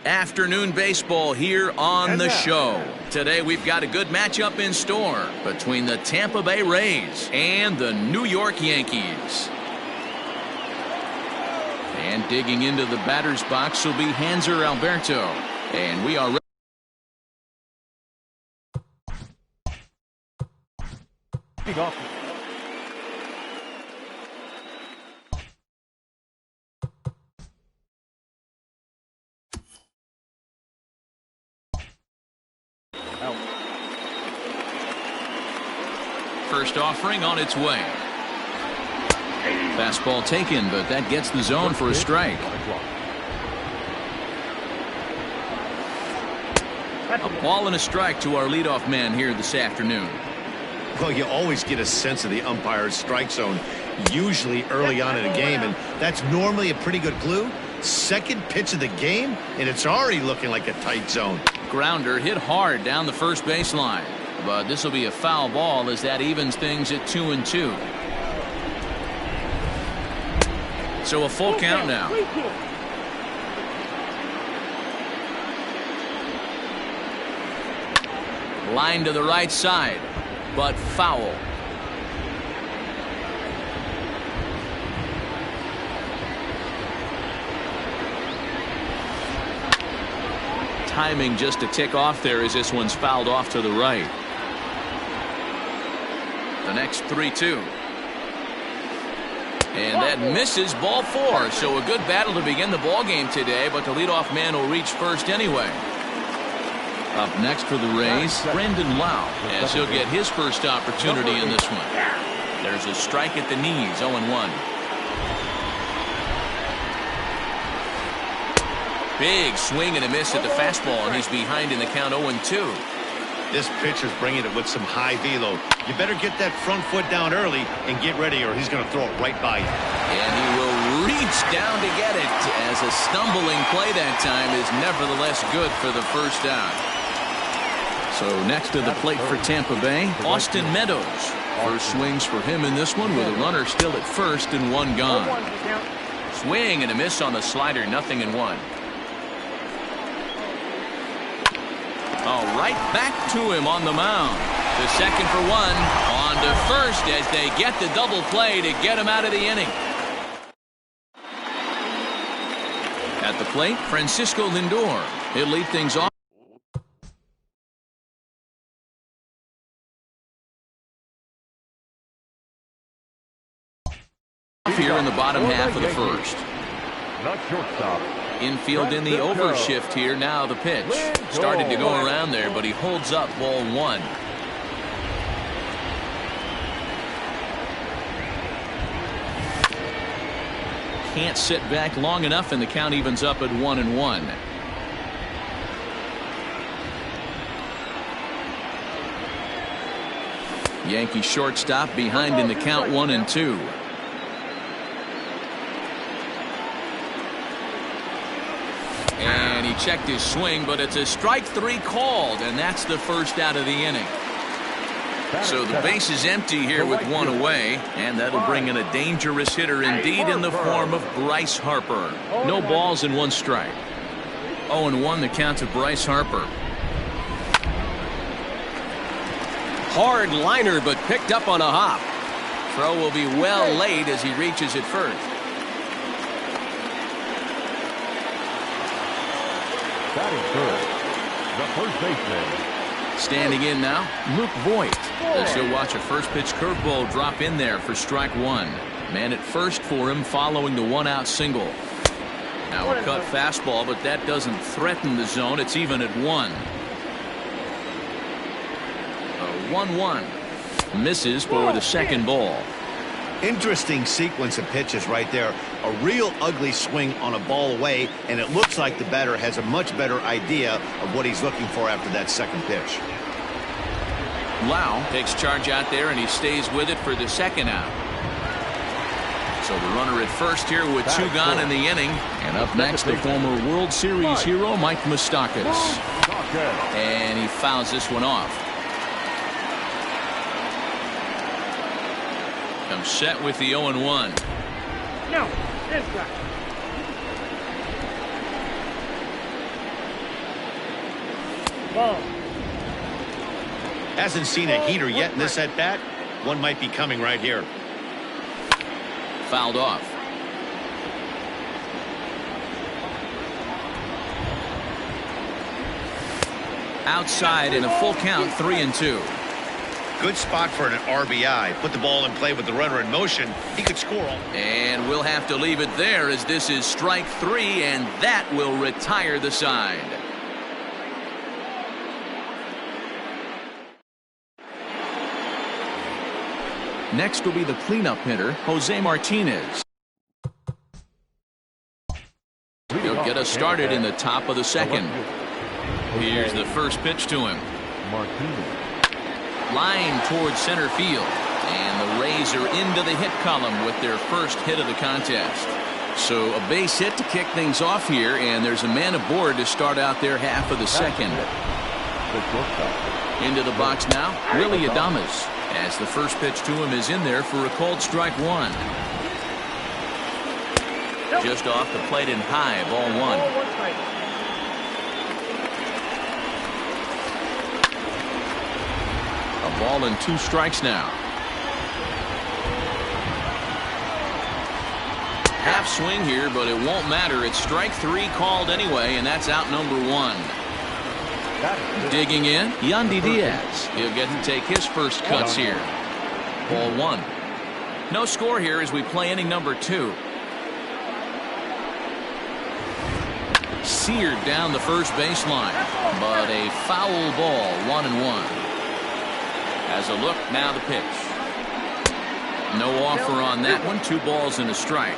Afternoon baseball here on the show. Today we've got a good matchup in store between the Tampa Bay Rays and the New York Yankees. And digging into the batter's box will be Hanser Alberto. And we are ready. First offering on its way. Fastball taken, but that gets the zone for a strike. A ball and a strike to our leadoff man here this afternoon. Well, you always get a sense of the umpire's strike zone, usually early on in a game, and that's normally a pretty good clue. Second pitch of the game, and it's already looking like a tight zone. Grounder hit hard down the first baseline, but this will be a foul ball as that evens things at 2-2. So a full count now. Line to the right side, but foul. Timing just a tick off there as this one's fouled off to the right. The next 3-2. And that misses, ball 4. So a good battle to begin the ball game today, but the leadoff man will reach first anyway. Up next for the Rays, Brandon Lau, as he'll get his first opportunity in this one. There's a strike at the knees, 0-1. Big swing and a miss at the fastball, and he's behind in the count 0-2. This pitcher's bringing it with some high velo. You better get that front foot down early and get ready, or he's going to throw it right by you. And he will reach down to get it, as a stumbling play that time is nevertheless good for the first out. So next to the plate for Tampa Bay, Austin Meadows. First swings for him in this one with a runner still at first and one gone. Swing and a miss on the slider, 0-1. All right, back to him on the mound. To second for one, on to first as they get the double play to get him out of the inning. At the plate, Francisco Lindor. He'll lead things off. Here in the bottom half of the first. Not shortstop. Infield in the overshift here. Now the pitch. Started to go around there, but he holds up, ball 1. Can't sit back long enough, and the count evens up at 1-1. Yankee shortstop behind in the count 1-2. And he checked his swing, but it's a strike 3 called, and that's the first out of the inning. So the base is empty here with one away, and that'll bring in a dangerous hitter indeed in the form of Bryce Harper. No balls and 1 strike. 0-1 the count to Bryce Harper. Hard liner, but picked up on a hop. Throw will be well laid as he reaches at first. Batting third, the first baseman. Standing in now, Luke Voigt. As he'll watch a first pitch curveball drop in there for strike 1. Man at first for him following the 1-out single. Now a cut fastball, but that doesn't threaten the zone. It's even at 1. A 1-1. Misses for the second ball. Interesting sequence of pitches right there. A real ugly swing on a ball away, and it looks like the batter has a much better idea of what he's looking for after that second pitch. Lau takes charge out there, and he stays with it for the second out. So the runner at first here with 2 gone in the inning. And up next, the former World Series hero, Mike Moustakas. And he fouls this one off. Comes set with the 0-1. No, this guy. Ball. Hasn't seen a heater yet in this at-bat. One might be coming right here. Fouled off. Outside in a full count, 3-2. Good spot for an RBI. Put the ball in play with the runner in motion. He could score. And we'll have to leave it there as this is strike 3, and that will retire the side. Next will be the cleanup hitter, Jose Martinez. He'll get us started in the top of the second. Here's the first pitch to him. Line towards center field. And the Rays are into the hit column with their first hit of the contest. So a base hit to kick things off here, and there's a man aboard to start out their half of the second. Into the box now, Willie Adames, as the first pitch to him is in there for a called strike 1. Just off the plate and high, ball 1. A ball and 2 strikes now. Half swing here, but it won't matter. It's strike 3 called anyway, and that's out number 1. Digging in, Yandy Diaz. He'll get to take his first cuts here. Ball 1. No score here as we play inning number 2. Seared down the first baseline, but a foul ball, 1-1. As a look, now the pitch. No offer on that one. 2 balls and a strike.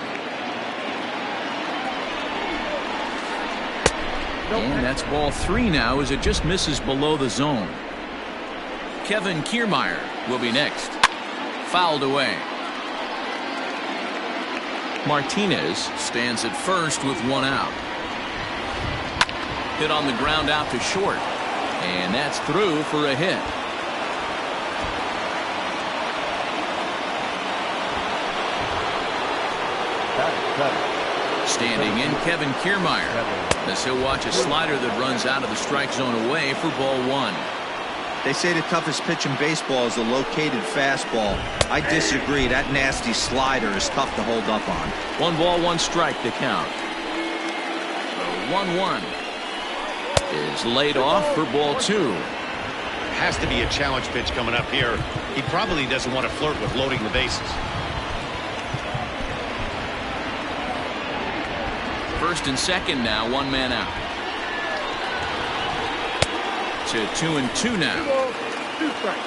And that's ball 3 now as it just misses below the zone. Kevin Kiermaier will be next. Fouled away. Martinez stands at first with 1 out. Hit on the ground out to short. And that's through for a hit. Standing in, Kevin Kiermaier, as he'll watch a slider that runs out of the strike zone away for ball 1. They say the toughest pitch in baseball is a located fastball. I disagree. That nasty slider is tough to hold up on. 1 ball, 1 strike to count. The 1-1 is laid off for ball 2. Has to be a challenge pitch coming up here. He probably doesn't want to flirt with loading the bases. First and second now, 1 man out. To 2-2 now. 2 strikes.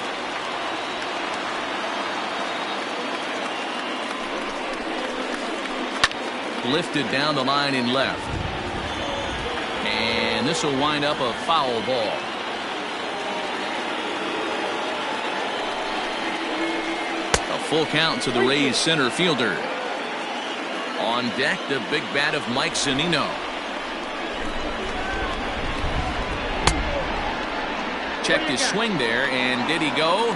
Lifted down the line in left. And this will wind up a foul ball. A full count to the Rays center fielder. On deck, the big bat of Mike Zunino. Checked his swing there, and did he go?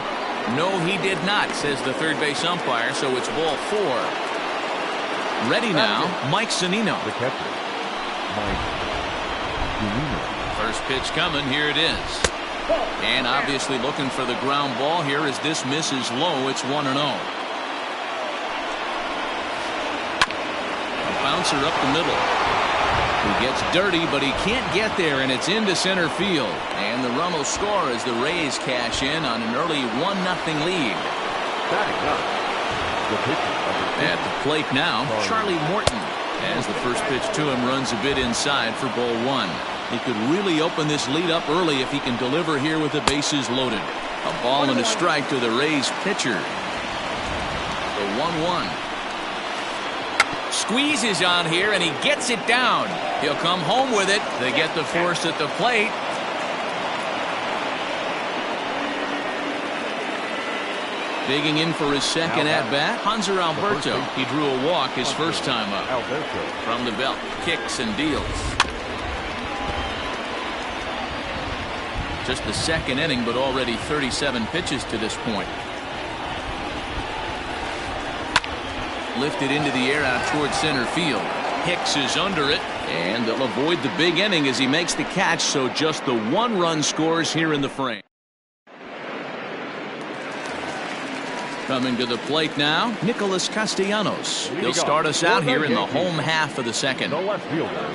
No, he did not, says the third base umpire, so it's ball 4. Ready now, Mike Zunino. The catcher, Mike Zunino. First pitch coming, here it is. And obviously looking for the ground ball here as this misses low. It's 1-0. Bouncer up the middle. He gets dirty, but he can't get there, and it's into center field. And the run will score as the Rays cash in on an early 1-0 lead. At the plate now, Charlie Morton, as the first pitch to him runs a bit inside for ball 1. He could really open this lead up early if he can deliver here with the bases loaded. A ball and a strike to the Rays pitcher. The 1-1. Squeezes on here, and he gets it down. He'll come home with it. They get the force at the plate. Digging in for his second at-bat, Hanser Alberto. He drew a walk his first time up. From the belt, kicks and deals. Just the second inning, but already 37 pitches to this point. Lifted into the air out towards center field. Hicks is under it, and they'll avoid the big inning as he makes the catch, so just the 1 run scores here in the frame. Coming to the plate now, Nicholas Castellanos. He'll start us out here in the home half of the second. The left fielder,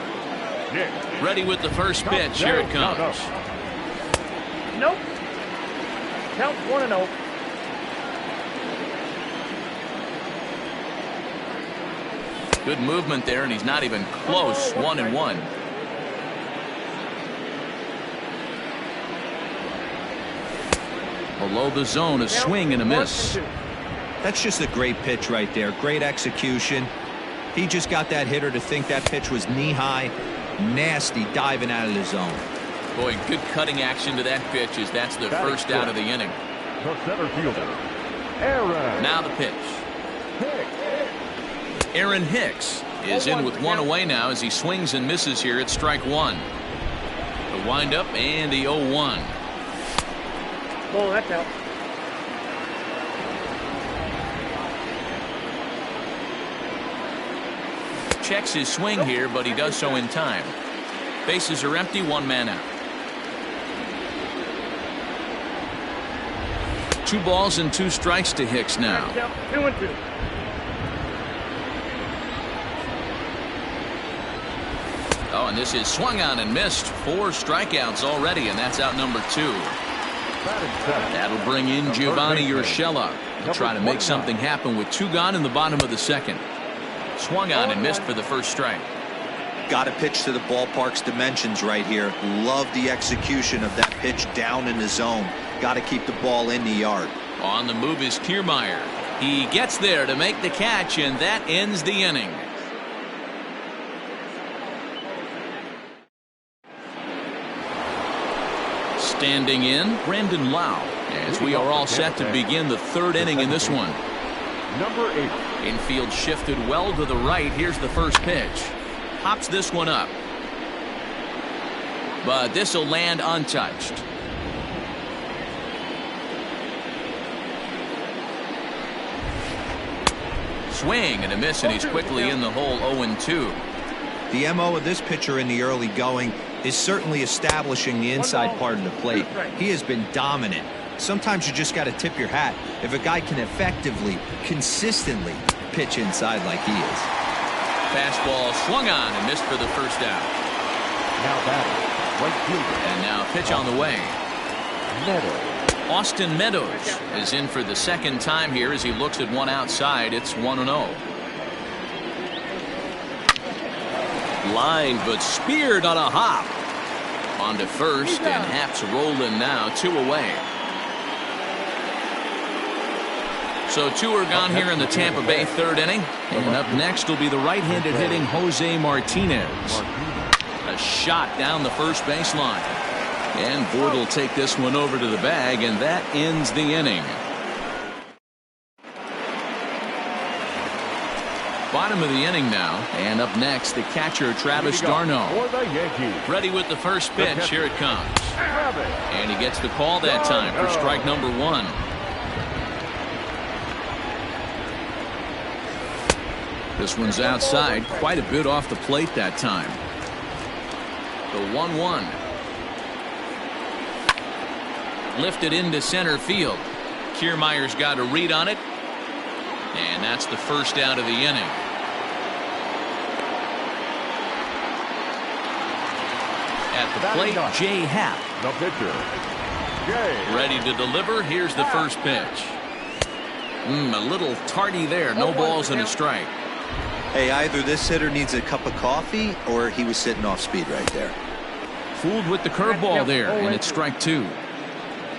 Nick. Ready with the first pitch. Here it comes. Nope. Count 1-0. Good movement there, and he's not even close. 1-1. Below the zone, a swing and a miss. That's just a great pitch right there. Great execution. He just got that hitter to think that pitch was knee-high. Nasty diving out of the zone. Boy, good cutting action to that pitch as that's the first out of the inning. The center fielder, Aaron. Now the pitch. Aaron Hicks is in with 1 away now as he swings and misses here at strike 1. The windup and the 0-1. Oh, that's out. Checks his swing here, but he does so in time. Bases are empty, 1 man out. 2 balls and 2 strikes to Hicks now. 2-2. Oh, and this is swung on and missed. 4 strikeouts already, and that's out number 2. That'll bring in Giovanni Urshela. He'll try to make something happen with 2 gone in the bottom of the second. Swung on and missed for the first strike. Got to pitch to the ballpark's dimensions right here. Love the execution of that pitch down in the zone. Got to keep the ball in the yard. On the move is Kiermaier. He gets there to make the catch, and that ends the inning. Standing in, Brandon Lau, as we are all set to begin the 3rd inning in this one. Number 8. Infield shifted well to the right. Here's the first pitch. Pops this one up. But this will land untouched. Swing and a miss, and he's quickly in the hole. 0-2. The MO of this pitcher in the early going is certainly establishing the inside part of the plate. He has been dominant. Sometimes you just got to tip your hat if a guy can effectively, consistently pitch inside like he is. Fastball swung on and missed for the first out. Now batting, right fielder. And now pitch on the way. Meadows. Austin Meadows is in for the 2nd time here as he looks at one outside. It's 1-0. Line, but speared on a hop. On to first, and Haps rolling now. 2 away. So 2 are gone here in the Tampa Bay 3rd inning. And up next will be the right-handed hitting Jose Martinez. A shot down the first baseline. And Ford will take this one over to the bag, and that ends the inning. Bottom of the inning now, and up next the catcher Travis d'Arnaud. For the Yankees. Ready with the first pitch. Here it comes. And he gets the call that time for strike number 1. This one's outside, quite a bit off the plate that time. The 1-1. Lifted into center field. Kiermaier's got a read on it. And that's the first out of the inning. At the plate, Jay Happ. The pitcher, Jay. Ready to deliver. Here's the first pitch. A little tardy there. No balls and a strike. Hey, either this hitter needs a cup of coffee or he was sitting off speed right there. Fooled with the curveball there, and it's strike 2.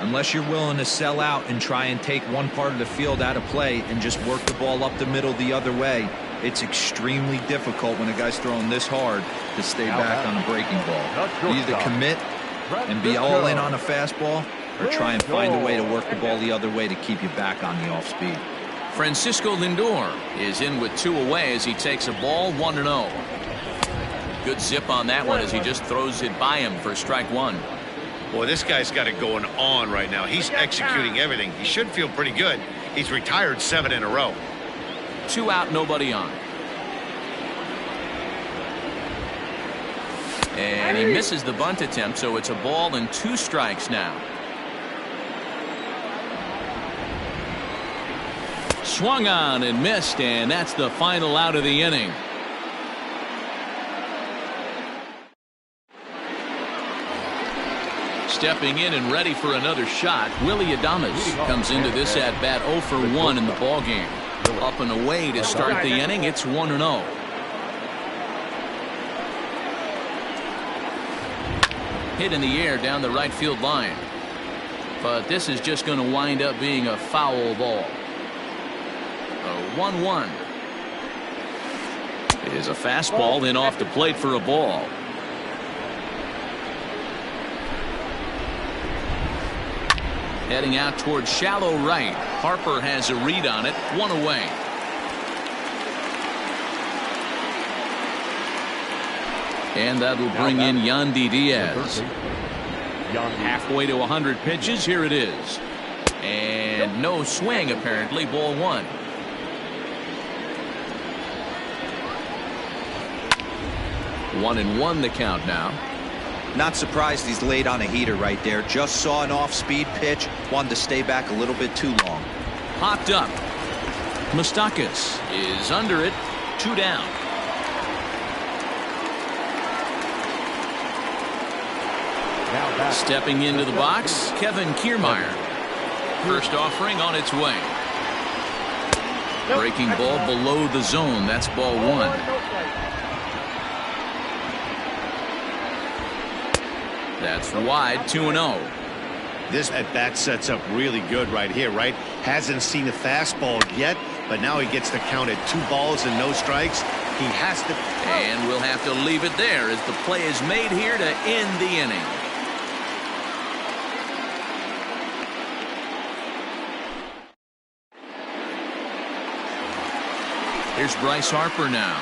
Unless you're willing to sell out and try and take one part of the field out of play and just work the ball up the middle the other way, it's extremely difficult when a guy's throwing this hard to stay back on a breaking ball. You either commit and be all in on a fastball or try and find a way to work the ball the other way to keep you back on the off speed. Francisco Lindor is in with 2 away as he takes a ball. 1-0. Good zip on that one as he just throws it by him for strike 1. Boy, this guy's got it going on right now. He's executing everything. He should feel pretty good. He's retired 7 in a row. 2 out, nobody on. And he misses the bunt attempt, so it's a ball and 2 strikes now. Swung on and missed, and that's the final out of the inning. Stepping in and ready for another shot, Willie Adames comes into this at bat 0 for 1 in the ballgame. Up and away to start the inning. It's 1-0. Hit in the air down the right field line. But this is just going to wind up being a foul ball. A 1-1. It is a fastball then off the plate for a ball. Heading out towards shallow right. Harper has a read on it. 1 away. And that'll bring in Yandy Diaz. Halfway to 100 pitches. Here it is. And no swing apparently. Ball 1. One and 1 the count now. Not surprised he's laid on a heater right there. Just saw an off-speed pitch. Wanted to stay back a little bit too long. Popped up. Moustakas is under it. 2 down. Stepping into the box, Kevin Kiermaier. First offering on its way. Breaking ball below the zone. That's ball 1. That's wide. 2-0. This at bat sets up really good right here, right? Hasn't seen a fastball yet, but now he gets the count at 2 balls and no strikes. He has to. And we'll have to leave it there as the play is made here to end the inning. Here's Bryce Harper now.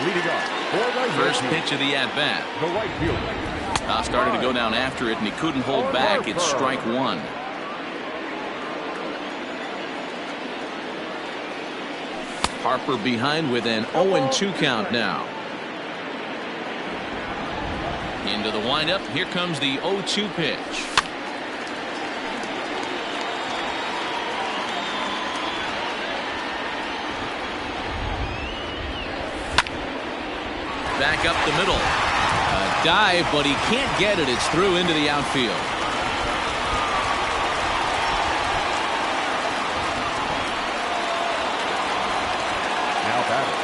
Leading off for the First pitch of the at-bat. the right fielder. Started to go down after it, and he couldn't hold back. It's strike 1. Harper behind with an 0-2 count now. Into the windup. Here comes the 0-2 pitch. Back up the middle. A dive, but he can't get it. It's through into the outfield. Now batting.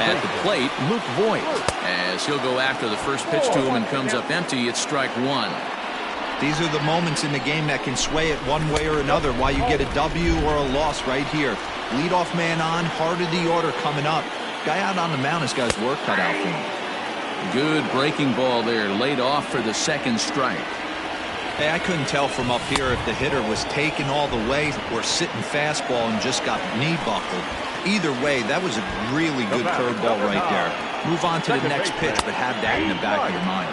At the plate, Luke Voigt. As he'll go after the first pitch to him and comes up empty, it's strike 1. These are the moments in the game that can sway it one way or another. Why you get a W or a loss right here. Leadoff man on, heart of the order coming up. Guy out on the mound has got his work cut out for him. Good breaking ball there, laid off for the second strike. Hey, I couldn't tell from up here if the hitter was taken all the way or sitting fastball and just got knee buckled. Either way, that was a really good curveball right there. Move on to the next pitch, but have that in the back of your mind.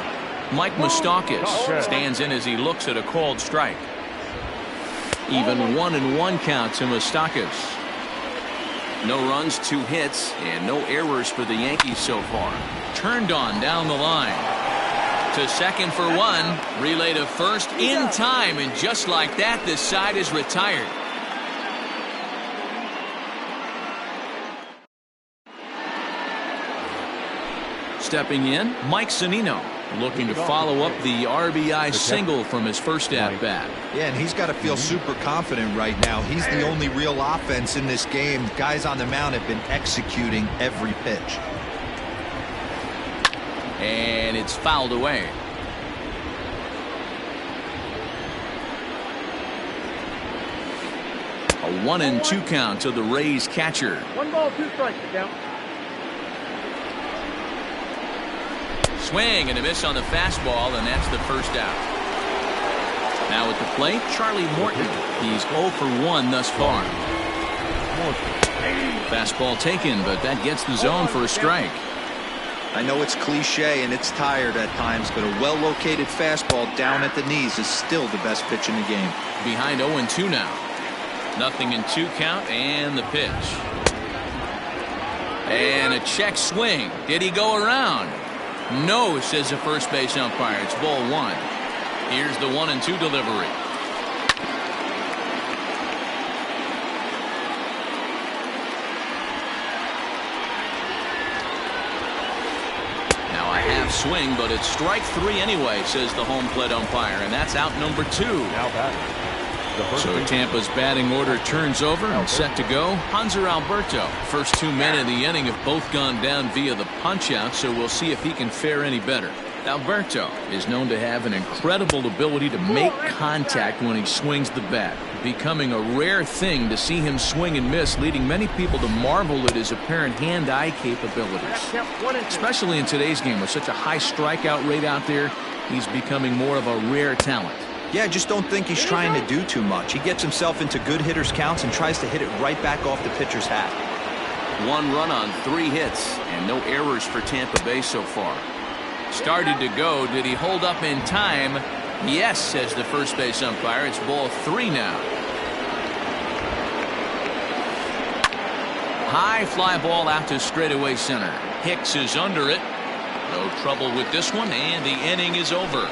Mike Moustakas stands in as he looks at a called strike. Even 1-1 count to Moustakas. No runs, 2 hits, and no errors for the Yankees so far. Turned on down the line. To second for 1. Relay to first in time, and just like that, this side is retired. Stepping in, Mike Zunino, looking to follow up the RBI single from his first at-bat. Yeah, and he's got to feel super confident right now. He's the only real offense in this game. Guys on the mound have been executing every pitch. And it's fouled away. A 1-2 count to the Rays catcher. 1 ball, 2 strikes to count. Swing and a miss on the fastball, and that's the first out. Now at the plate, Charlie Morton. He's 0 for 1 thus far. Fastball taken, but that gets the zone for a strike. I know it's cliche and it's tired at times, but a well-located fastball down at the knees is still the best pitch in the game. Behind 0-2 now. 0-2 count and the pitch. And a check swing. Did he go around? No, says the first base umpire. It's ball 1. Here's the 1-2 delivery. Now a half swing, but it's strike 3 anyway, says the home plate umpire, and that's out number 2. Now batting. So Tampa's batting order turns over and set to go. Hanser Alberto. First 2 men in the inning have both gone down via the punch-out, so we'll see if he can fare any better. Alberto is known to have an incredible ability to make contact when he swings the bat, becoming a rare thing to see him swing and miss, leading many people to marvel at his apparent hand-eye capabilities. Especially in today's game with such a high strikeout rate out there, he's becoming more of a rare talent. Yeah, I just don't think he's trying to do too much. He gets himself into good hitters' counts and tries to hit it right back off the pitcher's hat. 1 run on 3 hits and no errors for Tampa Bay so far. Started to go. Did he hold up in time? Yes, says the first base umpire. It's ball 3 now. High fly ball out to straightaway center. Hicks is under it. No trouble with this one, and the inning is over.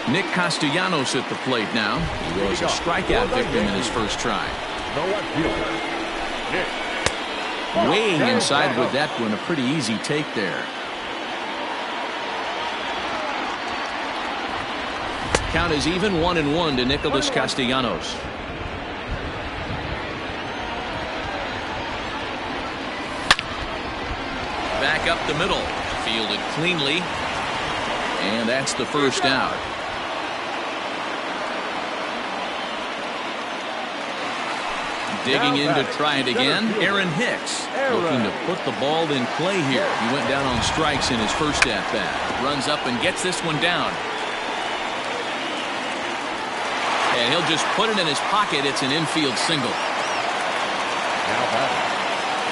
Nick Castellanos at the plate now. He was a strikeout victim in his first try. The left fielder, Nick. Weighing inside with that one, a pretty easy take there. Count is even 1-1 to Nicholas Castellanos. Back up the middle. Fielded cleanly. And that's the first out. Digging in to try it again, Aaron Hicks looking to put the ball in play here. He went down on strikes in his first at-bat. Runs up and gets this one down. And he'll just put it in his pocket. It's an infield single. Now batting.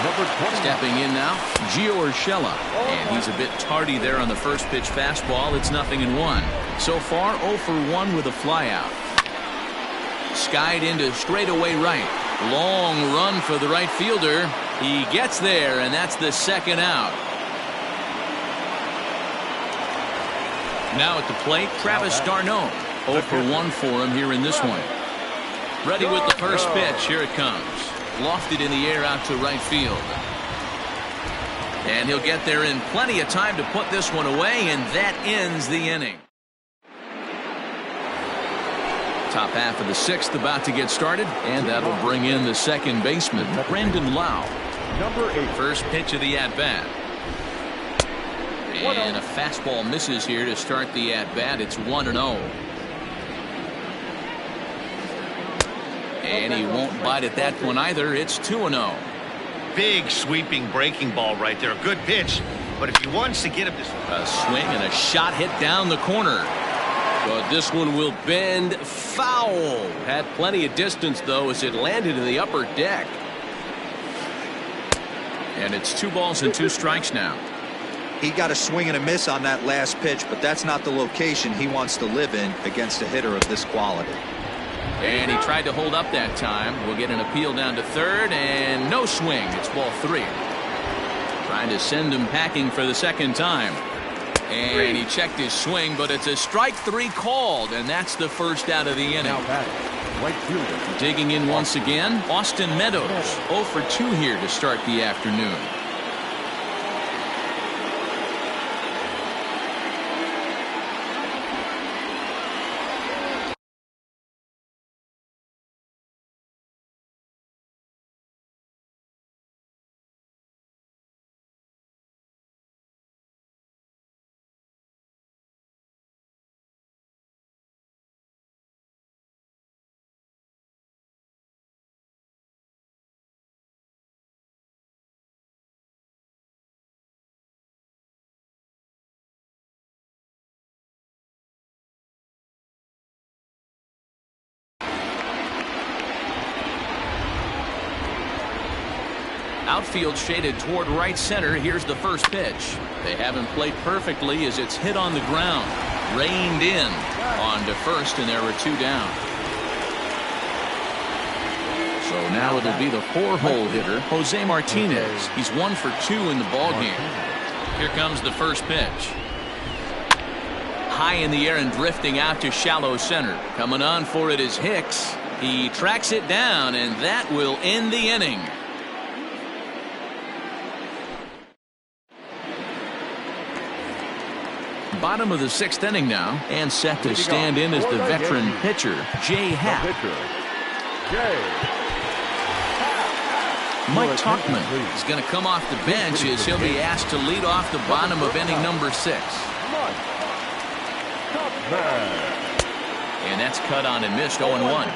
Number 20. Stepping in now, Gio Urshela. And he's a bit tardy there on the first pitch fastball. It's 0-1. So far, 0 for 1 with a flyout. Skied into straightaway right. Long run for the right fielder. He gets there, and that's the second out. Now at the plate, Travis d'Arnaud. 0 for 1 for him here in this one. Ready with the first pitch. Here it comes. Lofted in the air out to right field. And he'll get there in plenty of time to put this one away, and that ends the inning. Top half of the 6th about to get started, and that'll bring in the second baseman, Brandon Lau. Number 8. First pitch of the at-bat. And a fastball misses here to start the at-bat. It's 1-0. And he won't bite at that one either. It's 2-0. Big sweeping breaking ball right there. Good pitch. But if he wants to get him to... A swing and a shot hit down the corner. But this one will bend foul. Had plenty of distance, though, as it landed in the upper deck. And it's 2 balls and 2 strikes now. He got a swing and a miss on that last pitch, but that's not the location he wants to live in against a hitter of this quality. And he tried to hold up that time. We'll get an appeal down to third, and no swing. It's ball 3. Trying to send him packing for the second time. And he checked his swing, but it's a strike 3 called, and that's the first out of the inning. Now batting. Right fielder. Digging in once again, Austin Meadows. 0 for 2 here to start the afternoon. Outfield shaded toward right center. Here's the first pitch. They haven't played perfectly as it's hit on the ground. Reined in on to first, and there were 2 down. So Now it'll be the 4-hole hitter, Jose Martinez. He's 1 for 2 in the ballgame. Here comes the first pitch. High in the air and drifting out to shallow center. Coming on for it is Hicks. He tracks it down, and that will end the inning. Bottom of the 6th inning now, and set to stand in as the veteran pitcher, Jay Happ. Mike Tauchman is going to come off the bench as he'll be asked to lead off the bottom of inning number 6. And that's cut on and missed 0-1.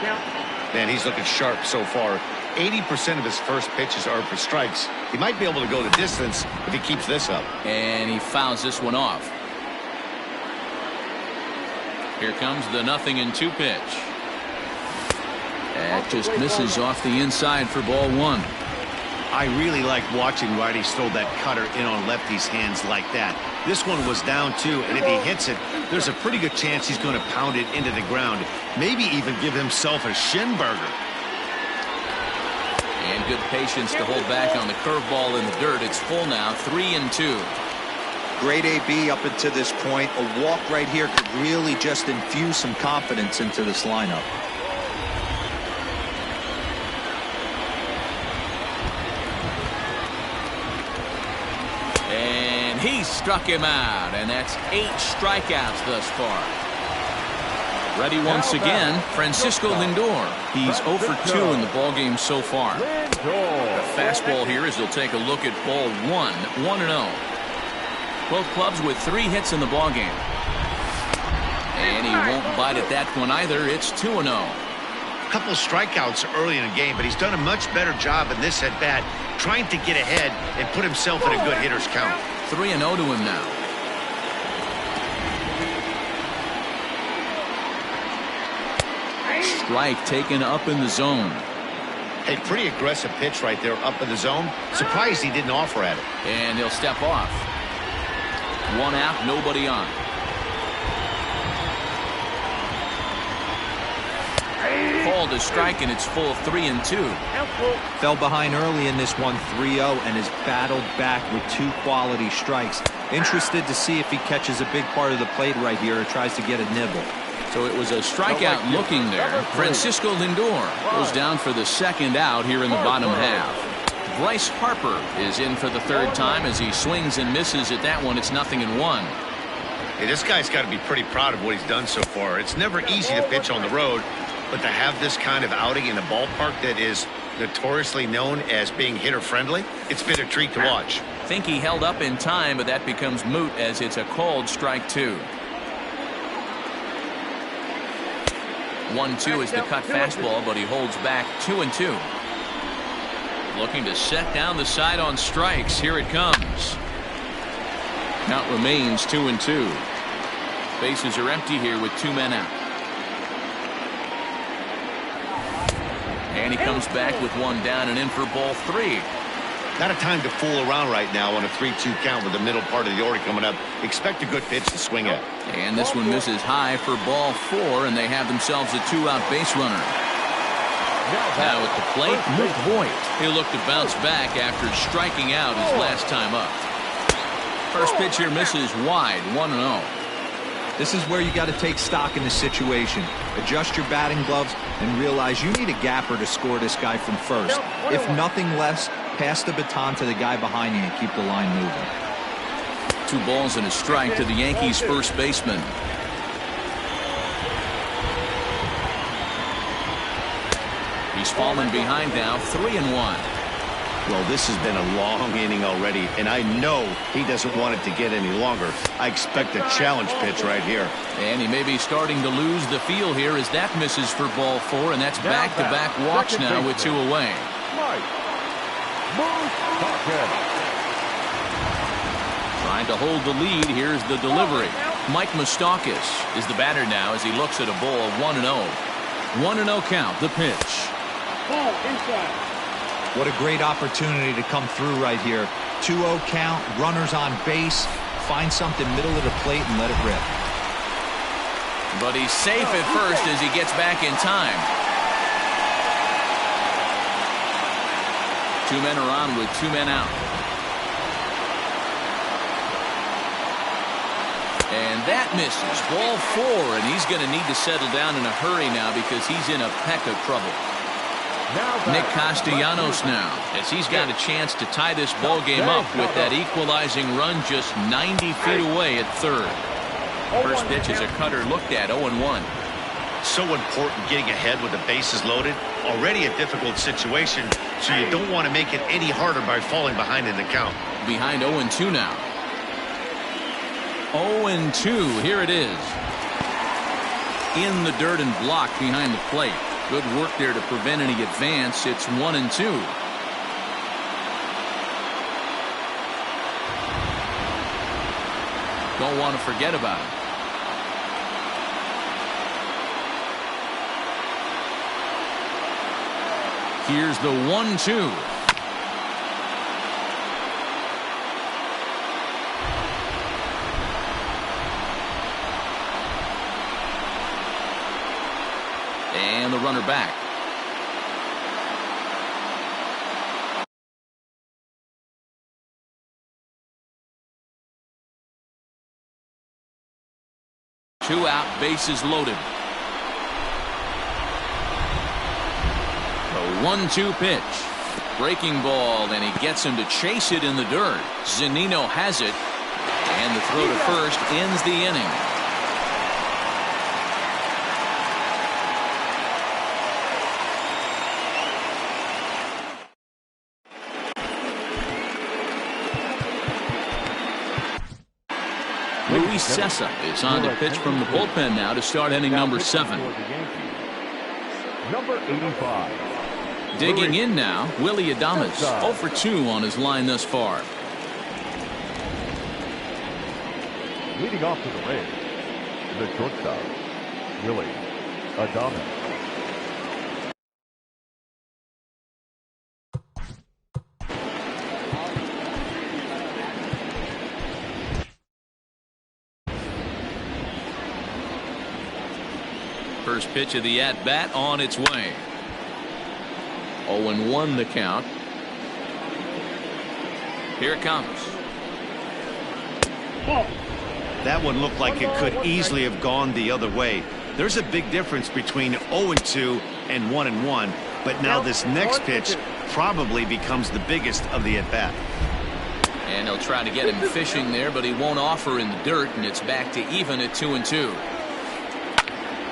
Man, he's looking sharp so far. 80% of his first pitches are for strikes. He might be able to go the distance if he keeps this up. And he fouls this one off. Here comes the 0-2 pitch. That just misses off the inside for ball 1. I really like watching righties throw that cutter in on lefties' hands like that. This one was down 2, and if he hits it, there's a pretty good chance he's going to pound it into the ground. Maybe even give himself a shin burger. And good patience to hold back on the curveball in the dirt. It's full now, 3-2. Great AB up until this point. A walk right here could really just infuse some confidence into this lineup. And he struck him out, and that's 8 strikeouts thus far. Ready once again, Francisco Lindor. He's 0 for 2 in the ballgame so far. The fastball here as he'll take a look at ball 1, 1-0. Both clubs with 3 hits in the ballgame. And he won't bite at that one either. It's 2-0. A couple of strikeouts early in the game, but he's done a much better job in this at-bat trying to get ahead and put himself in a good hitter's count. 3-0 to him now. Strike taken up in the zone. Hey, pretty aggressive pitch right there up in the zone. Surprised he didn't offer at it. And he'll step off. 1 out, nobody on. Called a strike, and it's full 3-2. Fell behind early in this one, 3-0, and has battled back with 2 quality strikes. Interested to see if he catches a big part of the plate right here or tries to get a nibble. So it was a strikeout looking there. Francisco Lindor goes down for the 2nd out here in the bottom half. Bryce Harper is in for the 3rd time as he swings and misses at that one. It's 0-1. Hey, this guy's got to be pretty proud of what he's done so far. It's never easy to pitch on the road, but to have this kind of outing in a ballpark that is notoriously known as being hitter-friendly, it's been a treat to watch. Think he held up in time, but that becomes moot as it's a called strike 2. 1-2 is the cut fastball, but he holds back 2-2. Looking to set down the side on strikes. Here it comes. Count remains 2-2. Bases are empty here with 2 men out. And he comes back with 1 down and in for ball 3. Not a time to fool around right now on a 3-2 count with the middle part of the order coming up. Expect a good pitch to swing at. And this one misses high for ball 4, and they have themselves a 2-out base runner. Now at the plate, Luke Voigt. He'll look to bounce back after striking out his last time up. First pitch here misses wide, 1-0. This is where you got to take stock in the situation. Adjust your batting gloves and realize you need a gapper to score this guy from first. If nothing less, pass the baton to the guy behind you and keep the line moving. 2 balls and a strike to the Yankees' first baseman. He's fallen behind now, 3-1. Well, this has been a long inning already, and I know he doesn't want it to get any longer. I expect a challenge pitch right here. And he may be starting to lose the feel here as that misses for ball 4, and that's back-to-back walks now with 2 away. Trying to hold the lead. Here's the delivery. Mike Moustakas is the batter now as he looks at a ball 1-0. 1-0 count, the pitch. Ball inside. What a great opportunity to come through right here. 2-0 count, runners on base, find something middle of the plate and let it rip. But he's safe at first as he gets back in time. 2 men are on with 2 men out. And that misses. Ball 4, and he's going to need to settle down in a hurry now because he's in a peck of trouble. Nick Castellanos now, as he's got a chance to tie this ball game up with that equalizing run just 90 feet away at third. First pitch is a cutter looked at, 0-1. So important getting ahead with the bases loaded. Already a difficult situation, so you don't want to make it any harder by falling behind in the count. Behind 0-2 now. 0-2, here it is. In the dirt and blocked behind the plate. Good work there to prevent any advance. It's 1-2. Don't want to forget about it. Here's the 1-2. And the runner back. Two out, bases loaded. The 1-2 pitch. Breaking ball, and he gets him to chase it in the dirt. Zunino has it, and the throw to first ends the inning. Luis Cessa is on to pitch from the bullpen now to start inning number 7. Number 85. Digging in now, Willie Adames, 0 for 2 on his line thus far. Leading off to the Rays, the shortstop, Willie Adames. First pitch of the at-bat on its way. 0-1 the count. Here it comes. That one looked like it could easily have gone the other way. There's a big difference between 0-2 and 1-1, but now this next pitch probably becomes the biggest of the at-bat. And they'll try to get him fishing there, but he won't offer in the dirt, and it's back to even at 2-2.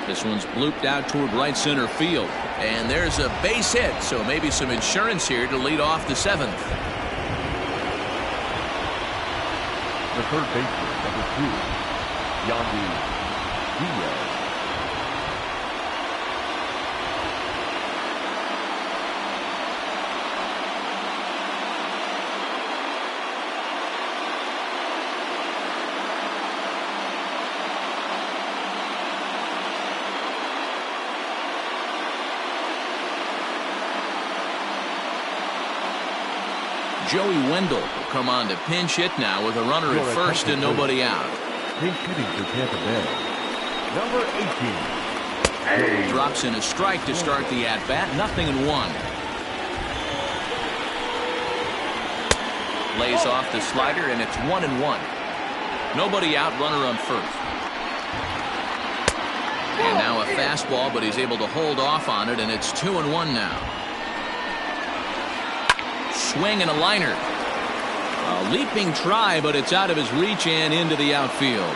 This one's blooped out toward right center field. And there's a base hit, so maybe some insurance here to lead off the 7th. The third baseman, number 2, Yandy Diaz. Joey Wendell will come on to pinch hit now with a runner at first and nobody out. Pinch hitting for Tampa Bay. Number 18. Drops in a strike to start the at-bat. 0-1. Lays off the slider, and it's 1-1. Nobody out, runner on first. And now a fastball, but he's able to hold off on it, and it's 2-1 now. Swing and a liner. A leaping try, but it's out of his reach and into the outfield.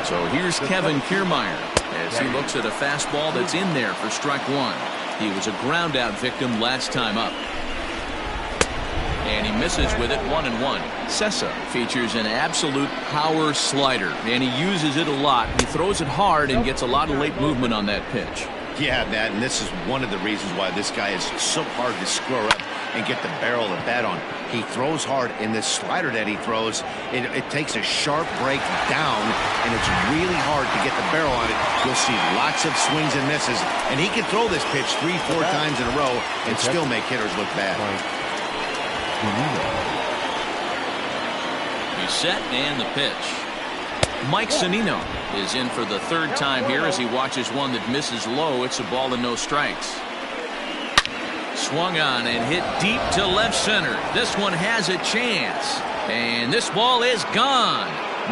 So here's Kevin Kiermaier as he looks at a fastball that's in there for strike 1. He was a ground out victim last time up. And he misses with it, 1-1. Cessa features an absolute power slider, and he uses it a lot. He throws it hard and gets a lot of late movement on that pitch. Yeah, Matt, and this is one of the reasons why this guy is so hard to square up and get the barrel of the bat on. He throws hard, and this slider that he throws, it takes a sharp break down, and it's really hard to get the barrel on it. You'll see lots of swings and misses, and he can throw this pitch 3-4 times in a row and still make hitters look bad. He's set, and the pitch. Mike Zunino is in for the third time here as he watches one that misses low. It's a ball and no strikes. Swung on and hit deep to left center. This one has a chance. And this ball is gone.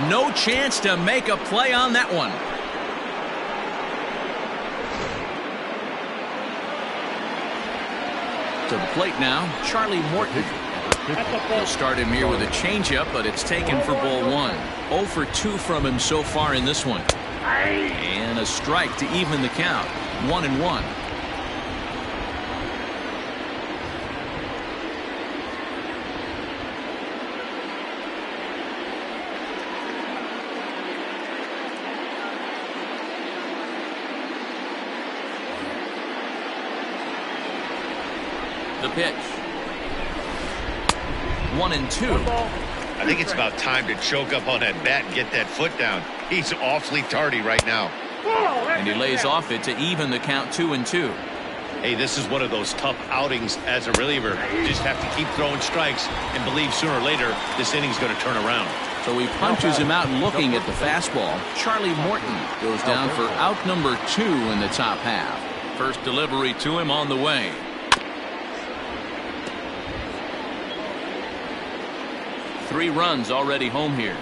No chance to make a play on that one. To the plate now, Charlie Morton. He'll start him here with a changeup, but it's taken for ball one. 0 for 2 from him so far in this one. And a strike to even the count. 1-1. The pitch. 1-2. I think it's about time to choke up on that bat and get that foot down. He's awfully tardy right now. And he lays off it to even the count. 2-2. Hey, this is one of those tough outings as a reliever. You just have to keep throwing strikes and believe sooner or later this inning's going to turn around. So he punches him out looking at the fastball. Charlie Morton goes down for out number 2 in the top half. First delivery to him on the way. Three runs already home here.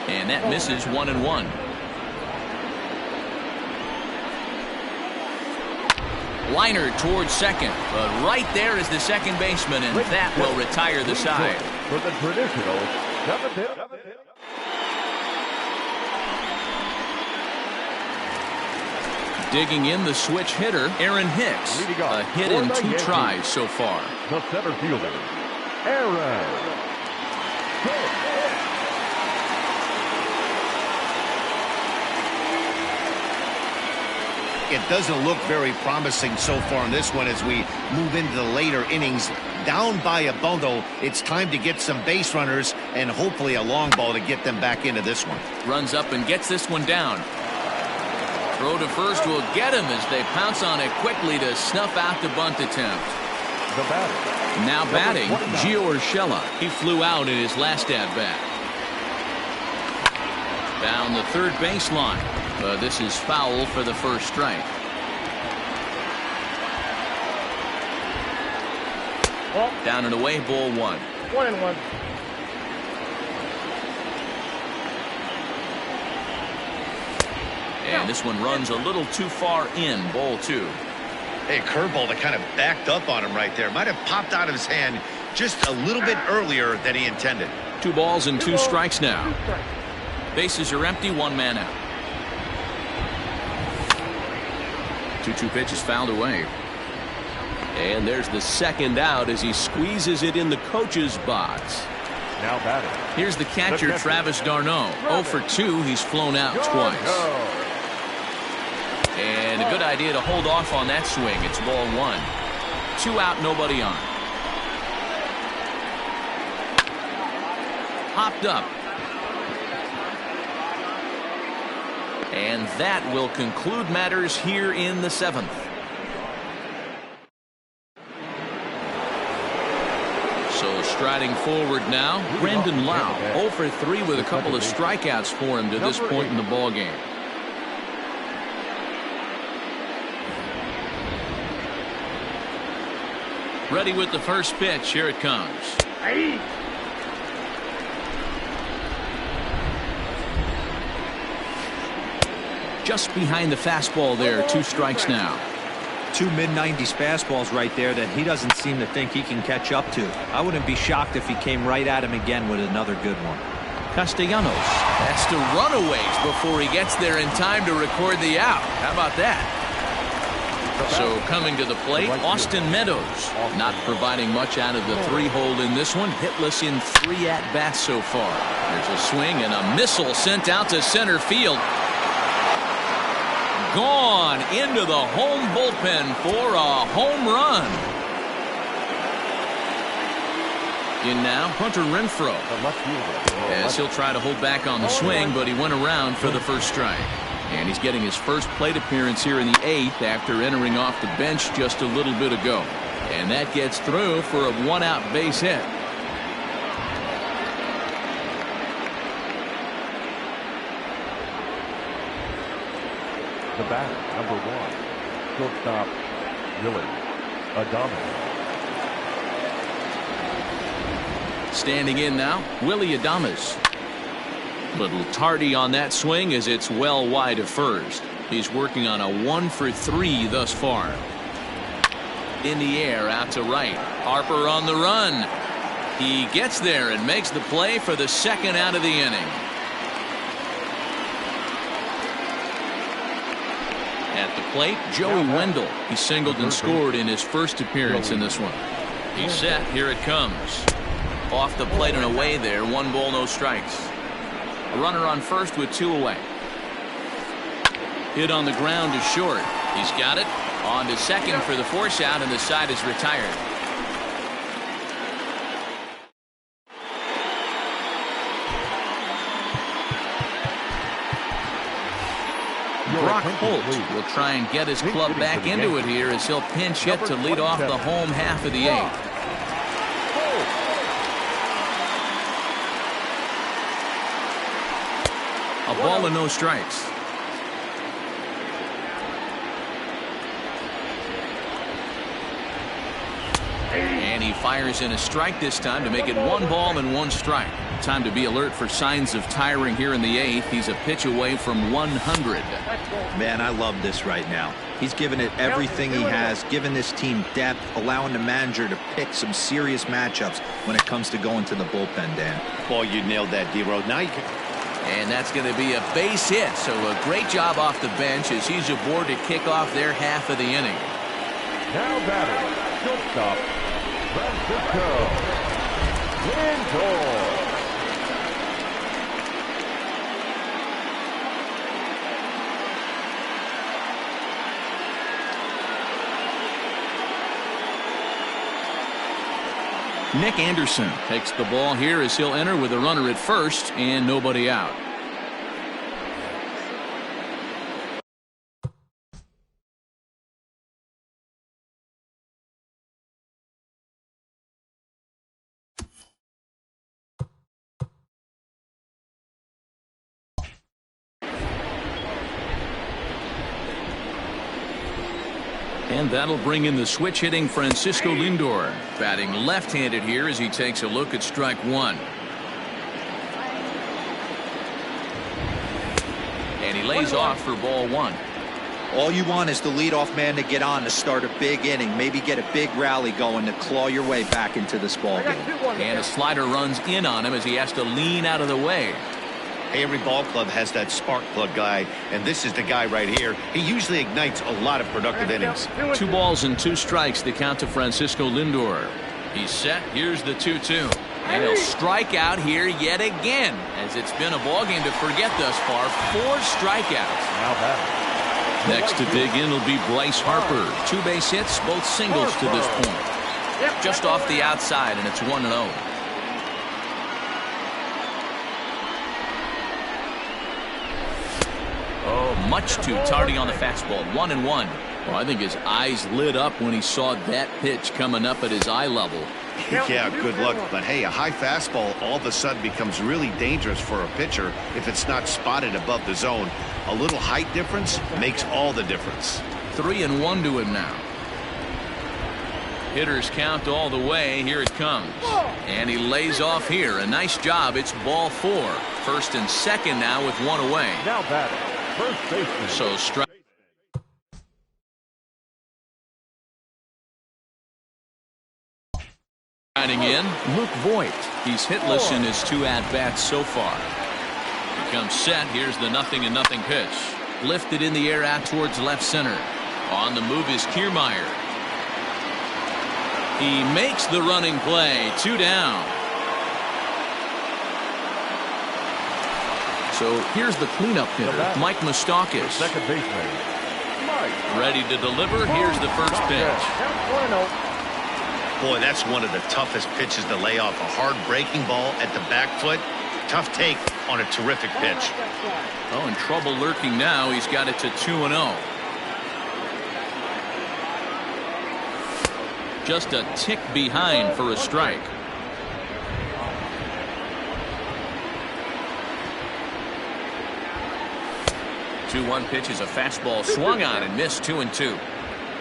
And that misses. 1-1. Liner towards second, but right there is the second baseman, and that will retire the side. For the traditional 7th. Digging in the switch hitter, Aaron Hicks. A hit in 2 tries so far. The center fielder, Aaron Hicks. It doesn't look very promising so far in this one as we move into the later innings. Down by a bundle, it's time to get some base runners and hopefully a long ball to get them back into this one. Runs up and gets this one down. Throw to first will get him as they pounce on it quickly to snuff out the bunt attempt. The batter. Now batting, Gio Urshela. He flew out in his last at-bat. Down the third baseline. This is foul for the first strike. Down and away, ball 1. 1-1. And this one runs a little too far in, ball 2. Hey, curveball that kind of backed up on him right there. Might have popped out of his hand just a little bit earlier than he intended. 2 balls and 2 strikes now. Bases are empty, 1 man out. 2-2 pitch is fouled away. And there's the second out as he squeezes it in the coach's box. Now batting. Here's the catcher, Travis d'Arnaud. 0 for 2. He's flown out twice. And a good idea to hold off on that swing. It's ball 1. 2 out, nobody on. Hopped up. And that will conclude matters here in the 7th. So striding forward now, Brandon Lau. 0 for 3 with a couple of strikeouts for him to this point in the ballgame. Ready with the first pitch. Here it comes. Just behind the fastball there. 2 strikes now. 2 mid-90s fastballs right there that he doesn't seem to think he can catch up to. I wouldn't be shocked if he came right at him again with another good one. Castellanos has to run a ways before he gets there in time to record the out. How about that? So coming to the plate, Austin Meadows. Not providing much out of the 3-hole in this one. Hitless in 3 at-bats so far. There's a swing and a missile sent out to center field. Gone into the home bullpen for a home run. In now, Hunter Renfroe. As he'll try to hold back on the swing, but he went around for the first strike. And he's getting his first plate appearance here in the 8th after entering off the bench just a little bit ago. And that gets through for a 1-out base hit. The batter, number 1, shortstop, Willie Adames. Standing in now, Willie Adames. Little tardy on that swing as it's well wide of first. He's working on a 1 for 3 thus far. In the air, out to right. Harper on the run. He gets there and makes the play for the second out of the inning. At the plate, Joey Wendell. He singled and scored in his first appearance in this one. He's set. Here it comes. Off the plate and away there. 1 ball, no strikes. A runner on first with 2 away. Hit on the ground to short. He's got it. On to second for the force out, and the side is retired. Brock Holt will try and get his club back into it here as he'll pinch hit to lead off the home half of the 8th. A ball and no strikes. And he fires in a strike this time to make it 1 ball and 1 strike. Time to be alert for signs of tiring here in the 8th. He's a pitch away from 100. Man, I love this right now. He's given it everything he has, given this team depth, allowing the manager to pick some serious matchups when it comes to going to the bullpen, Dan. Boy, you nailed that, D-Road. Now you can... And that's going to be a base hit. So a great job off the bench as he's aboard to kick off their half of the inning. Now batting, shortstop, Francisco Lindor. Nick Anderson takes the ball here as he'll enter with a runner at first and nobody out. And that'll bring in the switch hitting Francisco Lindor, batting left-handed here as he takes a look at strike 1. And he lays off for ball 1. All you want is the leadoff man to get on to start a big inning, maybe get a big rally going to claw your way back into this ball game. And a slider runs in on him as he has to lean out of the way. Every ball club has that spark plug guy, and this is the guy right here. He usually ignites a lot of productive innings. 2 balls and 2 strikes, the count to Francisco Lindor. He's set. Here's the 2-2. And he'll strike out here yet again, as it's been a ball game to forget thus far. 4 strikeouts. Now batting. Next to dig in will be Bryce Harper. 2 base hits, both singles to this point. Just off the outside, and it's 1-0. Much too tardy on the fastball. 1-1. Well, I think his eyes lit up when he saw that pitch coming up at his eye level. Yeah, good luck. But hey, a high fastball all of a sudden becomes really dangerous for a pitcher if it's not spotted above the zone. A little height difference makes all the difference. 3-1 to him now. Hitters count all the way. Here it comes. And he lays off here. A nice job. It's ball 4. First and second now with 1 away. Now batting, first baseman. So strike. Signing in, Luke Voigt. He's hitless in his 2 at-bats so far. He comes set. Here's the 0-0 pitch. Lifted in the air out towards left center. On the move is Kiermaier. He makes the running play. 2 down. So here's the cleanup hitter, Mike Moustakas. Second baseman, Mike. Ready to deliver. Here's the first pitch. Boy, that's one of the toughest pitches to lay off. A hard breaking ball at the back foot. Tough take on a terrific pitch. Oh, and trouble lurking now. He's got it to 2-0. Just a tick behind for a strike. 2-1 pitch is a fastball swung on and missed 2-2.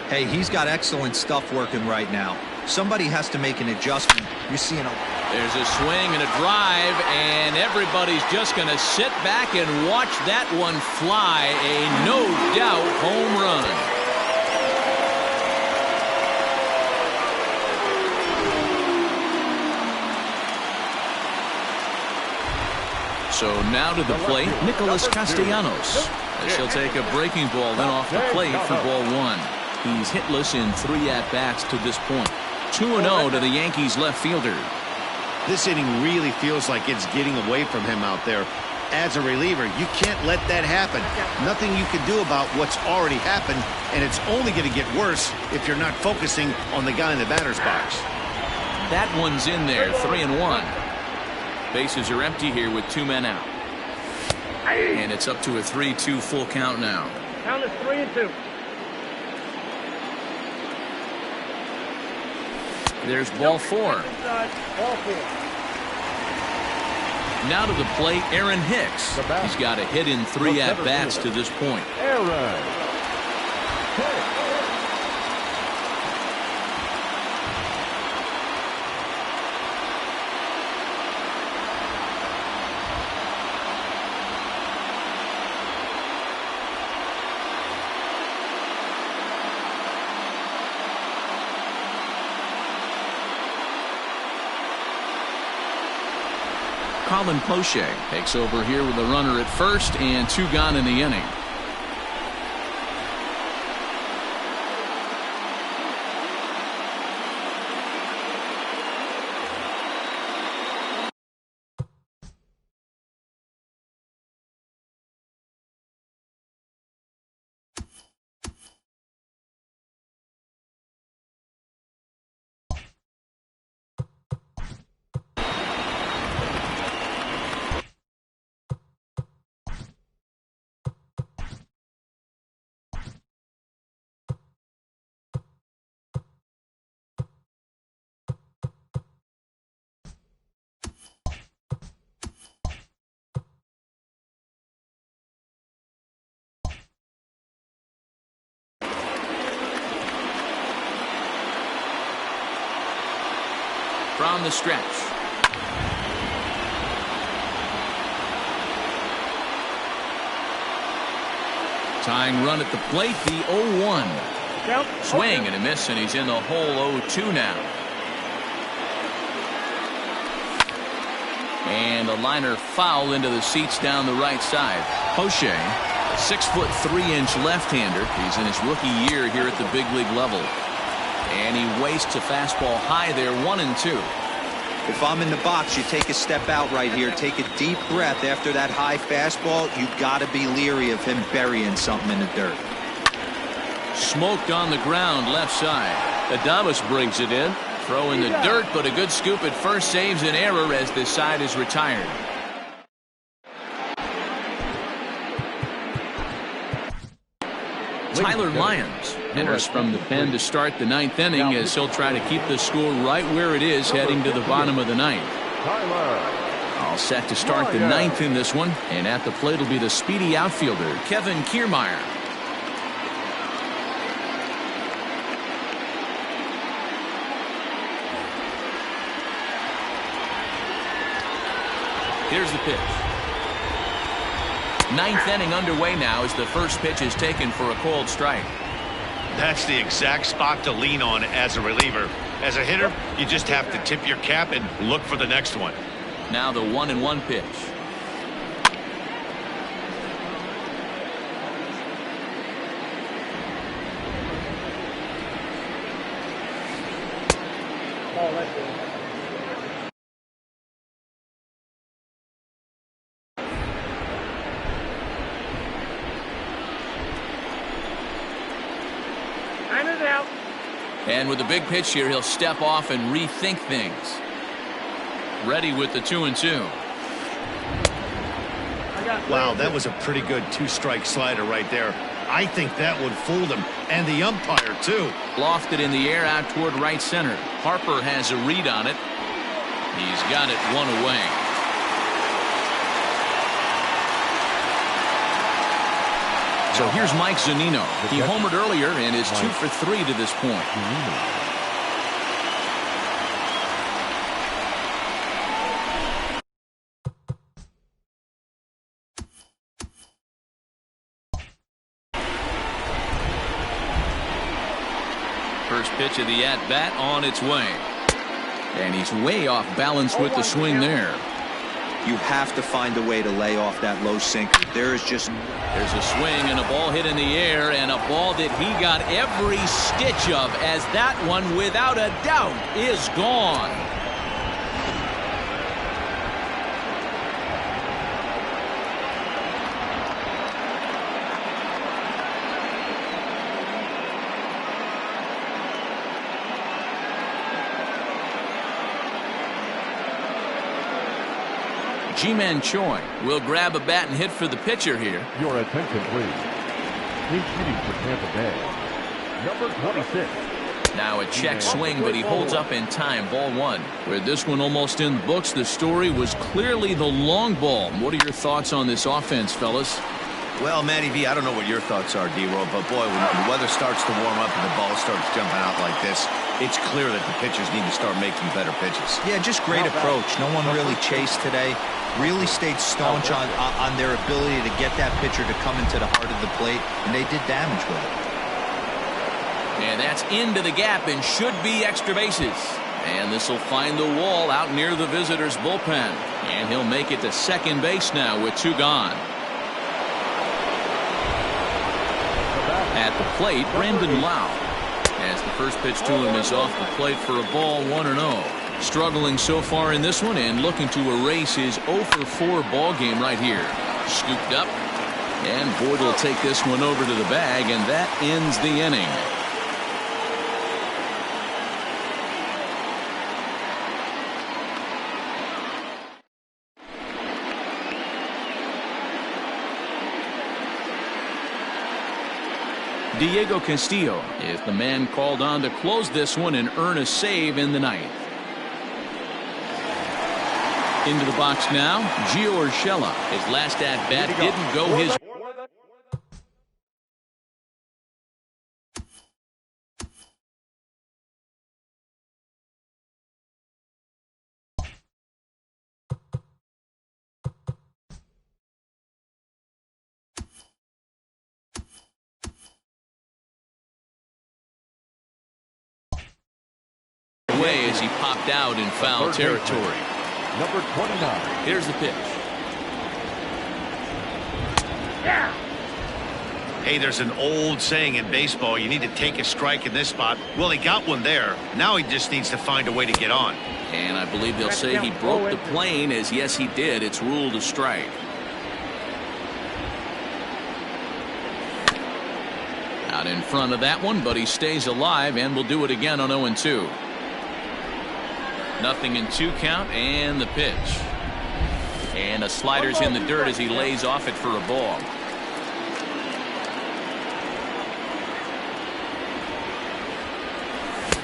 Hey, he's got excellent stuff working right now. Somebody has to make an adjustment. You're seeing a... There's a swing and a drive, and everybody's just going to sit back and watch that one fly. A no-doubt home run. So now to the plate, Nicholas Castellanos, as he'll take a breaking ball then off the plate for ball 1. He's hitless in 3 at-bats to this point. 2-0 to the Yankees left fielder. This inning really feels like it's getting away from him out there. As a reliever, you can't let that happen. Nothing you can do about what's already happened, and it's only going to get worse if you're not focusing on the guy in the batter's box. That one's in there, 3-1. Bases are empty here with 2 men out. And it's up to a 3-2 full count now. Count is 3-2. There's ball 4. Ball 4. Now to the plate, Aaron Hicks. He's got a hit in 3 at-bats to this point. Aaron. Colin Poche takes over here with a runner at first and 2 gone in the inning. From the stretch. Tying run at the plate, the 0-1. Swing and a miss, and he's in the hole 0-2 now. And a liner foul into the seats down the right side. Poche, a 6'3" left-hander. He's in his rookie year here at the big league level. And he wastes a fastball high there, 1-2. If I'm in the box, you take a step out right here. Take a deep breath after that high fastball. You got to be leery of him burying something in the dirt. Smoked on the ground left side. Adames brings it in. Throw in the dirt, but a good scoop at first saves an error as this side is retired. Tyler Lyons enters from the pen to start the 9th inning as he'll try to keep the score right where it is heading to the bottom of the 9th. All set to start the 9th in this one, and at the plate will be the speedy outfielder Kevin Kiermaier. Here's the pitch. 9th inning underway now as the first pitch is taken for a called strike. That's the exact spot to lean on as a reliever. As a hitter, you just have to tip your cap and look for the next one. Now the 1-1 pitch. Oh, that's good. And with the big pitch here, he'll step off and rethink things. Ready with the 2-2. Wow, that was a pretty good 2-strike slider right there. I think that would fool them, and the umpire too. Lofted in the air out toward right center. Harper has a read on it. He's got it 1 away. So here's Mike Zunino. He homered earlier and is 2 for 3 to this point. First pitch of the at-bat on its way. And he's way off balance with the swing there. You have to find a way to lay off that low sinker. There's a swing and a ball hit in the air, and a ball that he got every stitch of, as that one, without a doubt, is gone. G-Man Choi will grab a bat and hit for the pitcher here. Your attention, please. Team shooting for Tampa Bay. Number 26. Now a check swing, but he holds up in time. Ball 1. With this one almost in the books, the story was clearly the long ball. What are your thoughts on this offense, fellas? Well, Matty V, I don't know what your thoughts are, D-Roll, but boy, when the weather starts to warm up and the ball starts jumping out like this, it's clear that the pitchers need to start making better pitches. Yeah, just great approach. No one really chased today. Really stayed staunch on their ability to get that pitcher to come into the heart of the plate, and they did damage with it. And that's into the gap and should be extra bases. And this will find the wall out near the visitors' bullpen. And he'll make it to second base now with 2 gone. At the plate, Brandon Lau. As the first pitch to him is off the plate for a ball, 1-0. Struggling so far in this one and looking to erase his 0 for 4 ball game right here. Scooped up, and Boyd will take this one over to the bag, and that ends the inning. Diego Castillo is the man called on to close this one and earn a save in the ninth. Into the box now, Gio Urshela. His last at-bat didn't go his way as he popped out in foul territory. Number 29. Here's the pitch. Yeah. Hey, there's an old saying in baseball, you need to take a strike in this spot. Well, he got one there. Now he just needs to find a way to get on. And I believe they'll say he broke the plane, as yes, he did. It's ruled a strike. Out in front of that one, but he stays alive and will do it again on 0-2. 0-2 count, and the pitch. And a slider's in the dirt as he lays off it for a ball.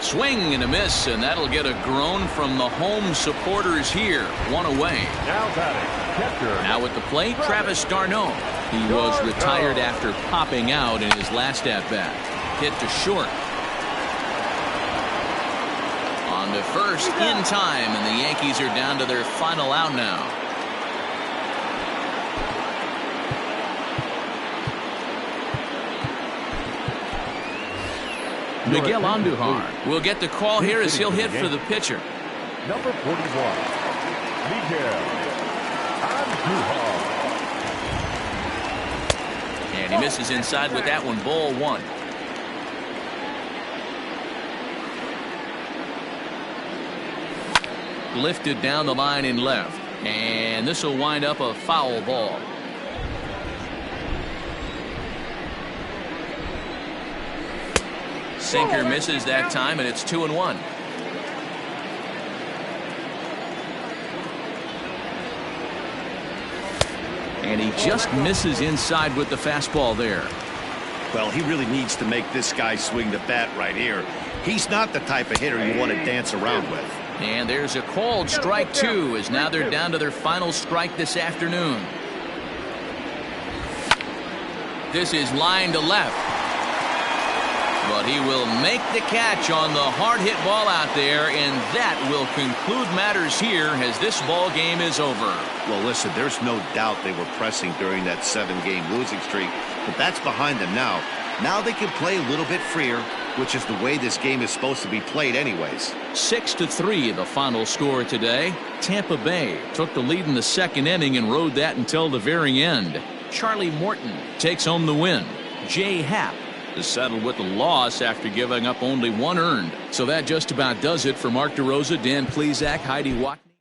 Swing and a miss, and that'll get a groan from the home supporters here. 1 away. Now batting, catcher. Now at the plate, Travis d'Arnaud. He was retired after popping out in his last at-bat. Hit to short. On to first in time, and the Yankees are down to their final out now. Miguel Andujar will get the call here as he'll hit for the pitcher. Number 41, Miguel Andujar. And he misses inside with that one, ball 1. Lifted down the line in left, and this will wind up a foul ball. Sinker misses that time, and it's 2-1. And he just misses inside with the fastball there. Well, he really needs to make this guy swing the bat right here. He's not the type of hitter you want to dance around with. And there's a called strike 2, as now they're down to their final strike this afternoon. This is line to left. But he will make the catch on the hard hit ball out there, and that will conclude matters here as this ball game is over. Well, listen, there's no doubt they were pressing during that 7-game losing streak, but that's behind them now. Now they can play a little bit freer, which is the way this game is supposed to be played anyways. 6-3 the final score today. Tampa Bay took the lead in the second inning and rode that until the very end. Charlie Morton takes home the win. Jay Happ is settled with the loss after giving up only 1 earned. So that just about does it for Mark DeRosa, Dan Plesac, Heidi Watney.